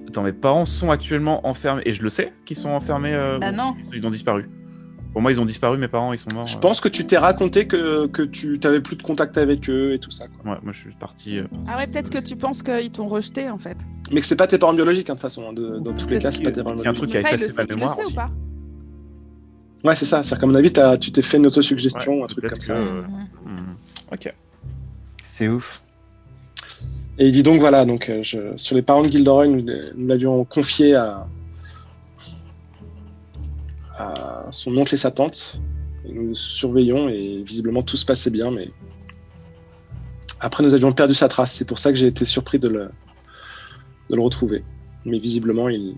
Attends, mes parents sont actuellement enfermés. Et je le sais qu'ils sont enfermés. Bah non. Ils ont disparu. Pour moi, ils ont disparu, mes parents, ils sont morts. Je pense que tu t'es raconté que tu t'avais plus de contact avec eux et tout ça, quoi. Ouais, moi, je suis parti. Ah ouais, peut-être que tu penses qu'ils t'ont rejeté en fait. Mais que c'est pas tes parents biologiques, hein, de toute façon. Hein, dans tous les cas, c'est pas tes parents Il y a un biologiques. truc qui a Ça, il effacé ma il le mémoire. sait ou aussi. pas? Ouais, c'est ça. C'est-à-dire qu'à mon avis, tu t'es fait une autosuggestion, Ouais, un truc peut-être comme ça. que- Ok. C'est ouf. Et il dit donc, voilà, donc, sur les parents de Gilderoy, nous l'avions confié à son oncle et sa tante. Et nous surveillons et visiblement tout se passait bien, mais après nous avions perdu sa trace. C'est pour ça que j'ai été surpris de le retrouver. Mais visiblement, il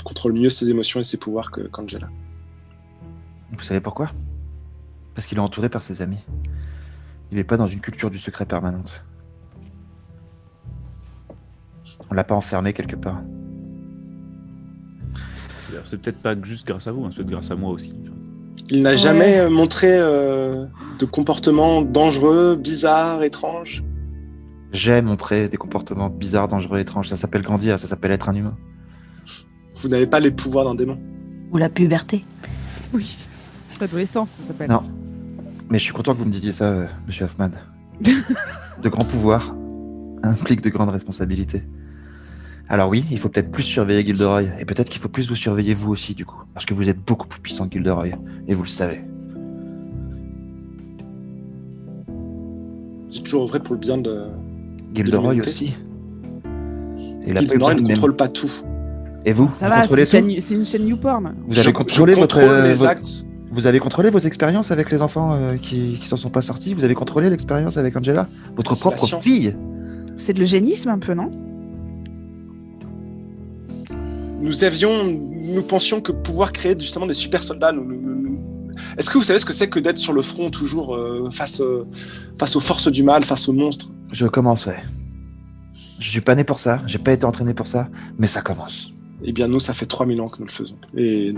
contrôle mieux ses émotions et ses pouvoirs qu'Angela. Vous savez pourquoi? Parce qu'il est entouré par ses amis. Il n'est pas dans une culture du secret permanente. On l'a pas enfermé quelque part. D'ailleurs, c'est peut-être pas juste grâce à vous, hein, c'est peut-être grâce à moi aussi. Enfin, Il n'a jamais montré de comportements dangereux, bizarres, étranges. J'ai montré des comportements bizarres, dangereux, étranges. Ça s'appelle grandir, ça s'appelle être un humain. Vous n'avez pas les pouvoirs d'un démon. Ou la puberté. Oui. L'adolescence, ça s'appelle. Non. Mais je suis content que vous me disiez ça, monsieur Hoffman. De grands pouvoirs impliquent de grandes responsabilités. Alors oui, il faut peut-être plus surveiller Gilderoy, et peut-être qu'il faut plus vous surveiller vous aussi, du coup. Parce que vous êtes beaucoup plus puissant que Gilderoy, et vous le savez. J'ai toujours œuvré pour le bien de... Gilderoy l'humanité. aussi. Et il a pas eu Gilderoy besoin de ne même. contrôle pas tout. Et vous, Ça vous va, contrôlez tout c'est une chaîne YouPorn. Vous avez Je contrôlé votre... contrôle les votre- actes. Vous avez contrôlé vos expériences avec les enfants qui s'en sont pas sortis? Vous avez contrôlé l'expérience avec Angela? Votre C'est la propre science. fille? C'est de l'eugénisme un peu, non? Nous pensions que pouvoir créer justement des super soldats. Est-ce que vous savez ce que c'est que d'être sur le front toujours face aux forces du mal, face aux monstres? Je commence, ouais. Je suis pas né pour ça, j'ai pas été entraîné pour ça, mais ça commence. Eh bien, nous, ça fait 3000 ans que nous le faisons. Et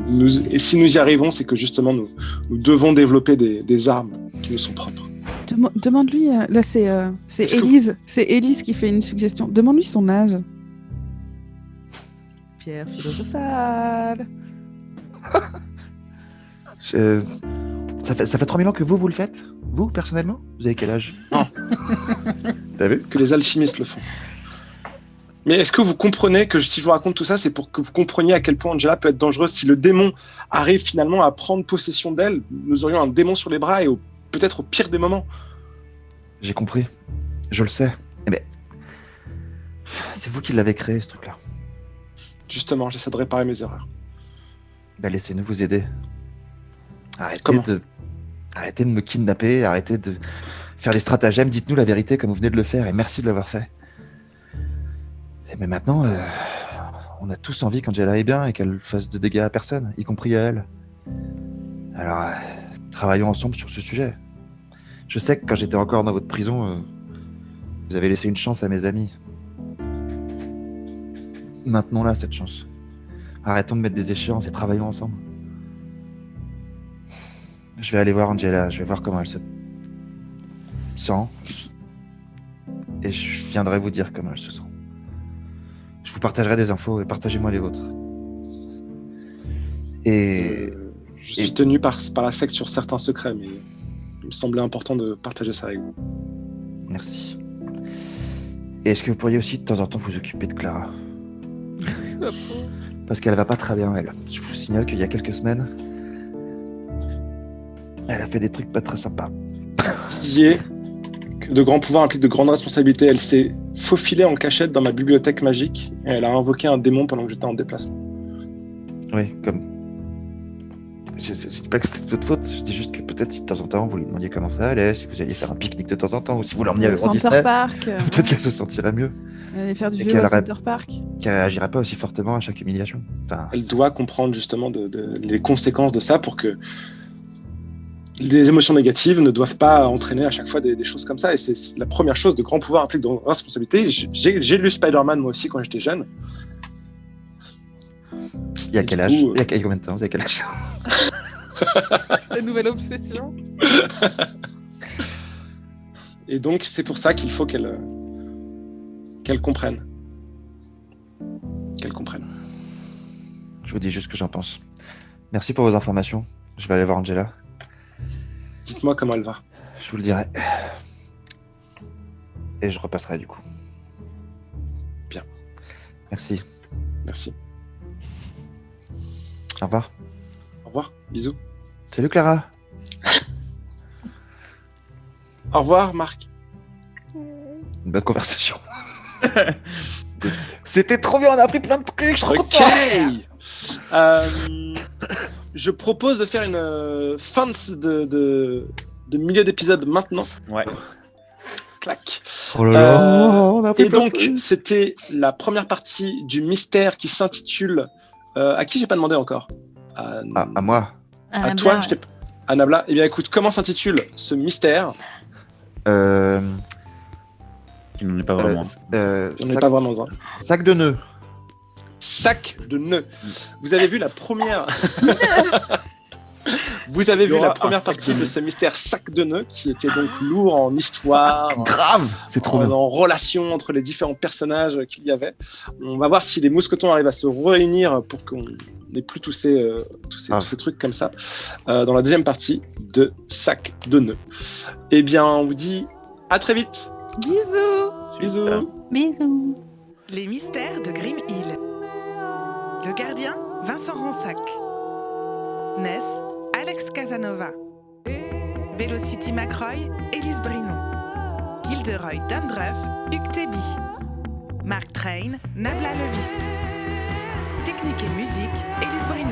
si nous y arrivons, c'est que justement, nous devons développer des armes qui nous sont propres. Demande-lui, là c'est Est-ce que Élise, c'est Élise qui fait une suggestion. Demande-lui son âge. Pierre philosophale. Ça fait 3000 ans que vous le faites? Vous, personnellement? Vous avez quel âge? Non. T'as vu? Que les alchimistes le font. Mais est-ce que vous comprenez que si je vous raconte tout ça, c'est pour que vous compreniez à quel point Angela peut être dangereuse? Si le démon arrive finalement à prendre possession d'elle, nous aurions un démon sur les bras et peut-être au pire des moments. J'ai compris. Je le sais. Eh ben, c'est vous qui l'avez créé, ce truc-là. Justement, j'essaie de réparer mes erreurs. Ben, laissez-nous vous aider. Comment Arrêtez de me kidnapper, arrêtez de faire des stratagèmes, dites-nous la vérité comme vous venez de le faire, et merci de l'avoir fait. Mais maintenant, on a tous envie qu'Angela aille bien et qu'elle fasse de dégâts à personne, y compris à elle. Alors, travaillons ensemble sur ce sujet. Je sais que quand j'étais encore dans votre prison, vous avez laissé une chance à mes amis. Maintenons-la, cette chance. Arrêtons de mettre des échéances et travaillons ensemble. Je vais aller voir Angela, je vais voir comment elle se sent. Et je viendrai vous dire comment elle se sent. Je vous partagerai des infos et partagez-moi les vôtres. Et Je suis tenu par la secte sur certains secrets, mais il me semblait important de partager ça avec vous. merci. Et est-ce que vous pourriez aussi de temps en temps vous occuper de Clara? Parce qu'elle va pas très bien, elle. Je vous signale qu'il y a quelques semaines, elle a fait des trucs pas très sympas. Didier, que de grands pouvoirs impliquent de grandes responsabilités. Elle s'est faufilée en cachette dans ma bibliothèque magique et elle a invoqué un démon pendant que j'étais en déplacement. Oui, comme... Je dis pas que c'était de votre faute, je dis juste que peut-être si de temps en temps vous lui demandiez comment ça allait, si vous alliez faire un pique-nique de temps en temps, ou si vous l'emmeniez à Walt Center Disney, Park. peut-être qu'elle se sentirait mieux, Aller faire du Et vélo qu'elle à aurait- Center Park. qu'elle réagirait pas aussi fortement à chaque humiliation. Enfin, Elle doit comprendre justement les conséquences de ça pour que les émotions négatives ne doivent pas entraîner à chaque fois des choses comme ça. Et c'est la première chose, de grands pouvoirs impliquent de grandes responsabilités. J'ai lu Spider-Man moi aussi quand j'étais jeune. il y a Et quel du âge coup, Il y a combien de temps Vous avez quel âge? La nouvelle obsession. Et donc c'est pour ça qu'il faut qu'elle comprenne. Qu'elle comprenne. Je vous dis juste ce que j'en pense. Merci pour vos informations. Je vais aller voir Angela. Dites-moi comment elle va. Je vous le dirai. Et je repasserai du coup. Bien. Merci. Merci. Au revoir. Au revoir. Bisous. Salut Clara. Au revoir Marc. Une bonne conversation. C'était trop bien, on a appris plein de trucs, je suis trop Ok. content. Je propose de faire une fin de milieu d'épisode maintenant. Ouais. Clac. Oh là là, Euh, on a appris Et plein de donc, trucs. c'était la première partie du mystère qui s'intitule. À qui j'ai pas demandé encore? À moi. À toi, je t'ai. À Nabla. Eh bien, écoute, comment s'intitule ce mystère? Qui n'en est pas vraiment. J'en ai pas vraiment besoin. Sac de nœuds. Sac de nœuds. Vous avez vu la première. Vous avez Il y vu aura la un première sac partie de de nœuds. ce mystère sac de nœuds qui était donc lourd en histoire, Grave. C'est trop bien. en relation entre les différents personnages qu'il y avait. On va voir si les mousquetons arrivent à se réunir pour qu'on n'ait plus tous ces trucs comme ça dans la deuxième partie de Sac de nœuds. Eh bien, on vous dit à très vite. Bisous. Bisous. Bisous. Les mystères de Grim Hill. Le gardien, Vincent Ronsac. Ness, Alex Casanova. Velocity McRoy, Élise Brinon. Gilderoy Dundruff, Hugues Théby. Mark Train, Nabla Leviste. Technique et musique, Élise Brinon.